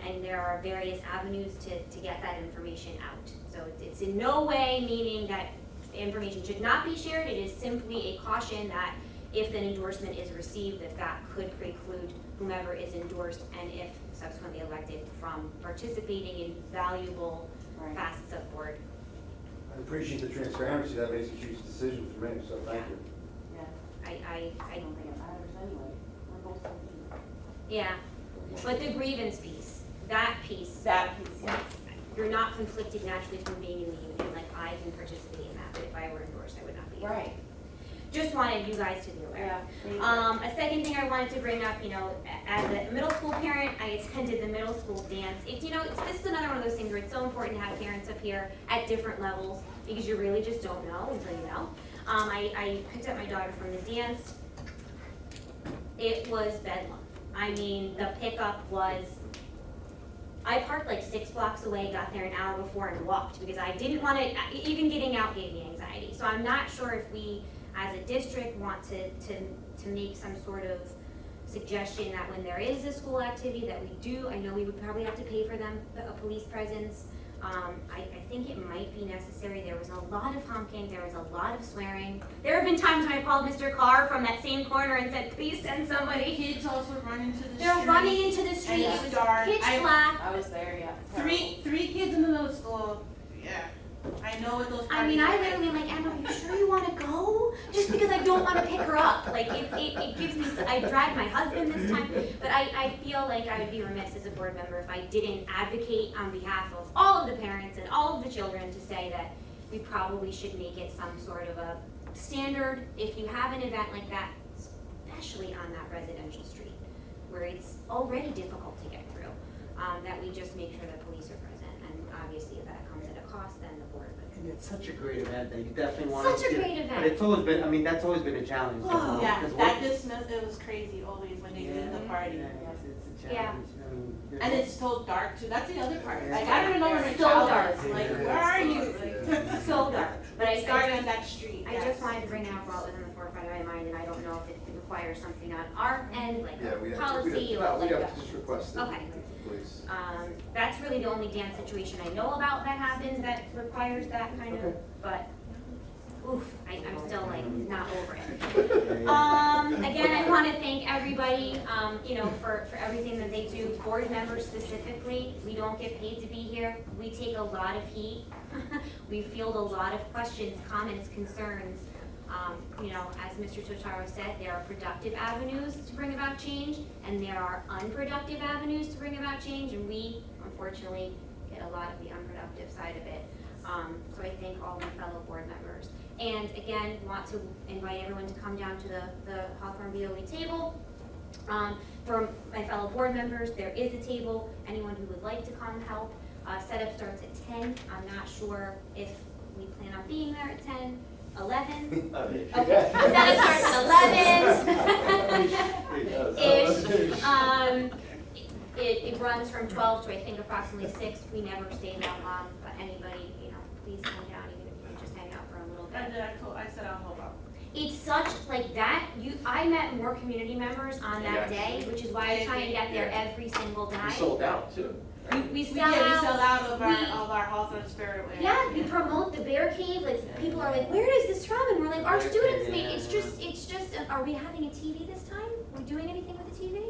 And there are various avenues to get that information out. So it's in no way meaning that information should not be shared. It is simply a caution that if an endorsement is received, that could preclude whomever is endorsed and if subsequently elected from participating in valuable Right. facets of board. I appreciate the transparency, that makes a huge decision for me, so thank you. Yeah. I don't think it matters anyway. We're both confused. yeah. But the grievance piece, that piece, That piece, yeah. you're not conflicted naturally from being in the union. Like, I can participate in that, but if I were endorsed, I would not be. Right. Just wanted you guys to be aware. Yeah. A second thing I wanted to bring up, as a middle school parent, I attended the middle school dance. This is another one of those things where it's so important to have parents up here at different levels because you really just don't know until you know. I picked up my daughter from the dance. It was bedlam. I mean, the pickup was, I parked like 6 blocks away, got there an hour before and walked because I didn't want to, even getting out gave me anxiety. So I'm not sure if we, as a district, want to make some sort of suggestion that when there is a school activity that we do, I know we would probably have to pay for them, a police presence. I think it might be necessary. There was a lot of honking, there was a lot of swearing. There have been times when I called Mr. Carr from that same corner and said, please send somebody. Kids also run into the street. They're running into the street, And it was dark. pitch black. I was there, yeah. Three kids in the middle school, yeah. I know what those I mean, parties I are literally am like, Emma, are you sure you want to go? Just because I don't want to pick her up. Like, it gives me, I dragged my husband this time, but I feel like I would be remiss as a board member if I didn't advocate on behalf of all of the parents and all of the children to say that we probably should make it some sort of a standard if you have an event like that, especially on that residential street where it's already difficult to get through, that we just make sure that police are present. And obviously if that comes at a cost, then the board would. And it's such a great event that you definitely want to. Such a great event. But it's always been, that's always been a challenge. Oh, Yeah, because that it was crazy always when they did the party. Yeah, it's a Yeah. challenge. I mean, there's And no- it's so dark too, that's the other part. Yeah. Like, I don't even know where my So child dark. is, like, where are you? Like, So dark. But it started on that street, I yes. just wanted to bring it up while it was in the forefront of my mind, and I don't know if it requires something on our end, like Yeah, we a have to, policy or we like have a. to just request it. Okay. Please. That's really the only dance situation I know about that happens that requires that kind of, but, oof, I'm still like not over it. Again, I want to thank everybody, for everything that they do. Board members specifically, we don't get paid to be here. We take a lot of heat. We field a lot of questions, comments, concerns. As Mr. Totaro said, there are productive avenues to bring about change, and there are unproductive avenues to bring about change, and we, unfortunately, get a lot of the unproductive side of it. So I thank all my fellow board members. And again, want to invite everyone to come down to the Hawthorne BOE table. For my fellow board members, there is a table. Anyone who would like to come help. Setup starts at 10. I'm not sure if we plan on being there at 10. 11? Okay, setup starts at 11-ish. It runs from 12 to I think approximately 6. We never stay that long, but anybody, please come down even if you can just hang out for a little bit. And then I said I'll help out. It's such like that. I met more community members on that day, which is why I try and get there every single time. We sold out too. We We sell out of we- our Hawthorne Spirit Wear. Yeah, we promote the Bear Cave. Like people are like, "Where is this from?" And we're like, "Our students make." It's just. Are we having a TV this time? Are we doing anything with the TV?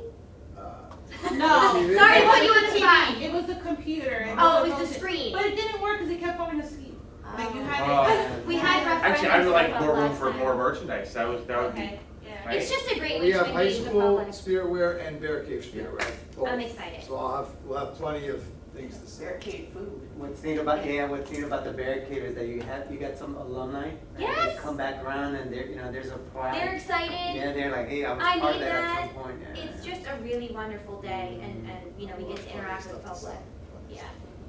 No. Sorry to put you on the spot. It was the computer. and Oh, it was the screen. But it didn't work because it kept falling asleep. Like you had Oh. it. We had referendums. Actually, I would like stuff more room last for time. more merchandise. That would be. Okay, yeah. right? It's just a great We way to have high engage the school public. spirit wear and Bear Cave spirit wear. both. I'm excited. So we'll have plenty of things to say. Barricade food. What's neat about the barricade is that you got some alumni. right? Yes. They come back around and there's a pride. They're excited. Yeah, they're like, hey, I was I part of need that at that. some point. Yeah. It's just a really wonderful day and, we get to interact with the public. Yeah,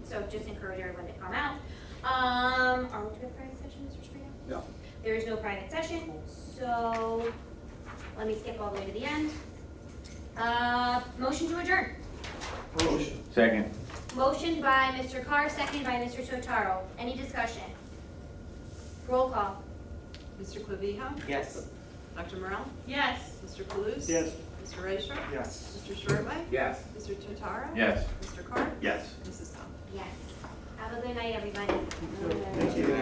so just encourage everyone to come out. Are we doing a private session, Mr. Springer? No. There is no private session, so let me skip all the way to the end. Motion to adjourn. Motion. Second. Motion by Mr. Carr, second by Mr. Totaro. Any discussion? Roll call. Mr. Clavijo? Yes. Dr. Morel? Yes. Mr. Kalous? Yes. Mr. Raisher? Yes. Mr. Shortway? Yes. Mr. Totaro? Yes. Mr. Carr? Yes. Mrs. Powell? Yes. Have a good night, everybody. Thank you.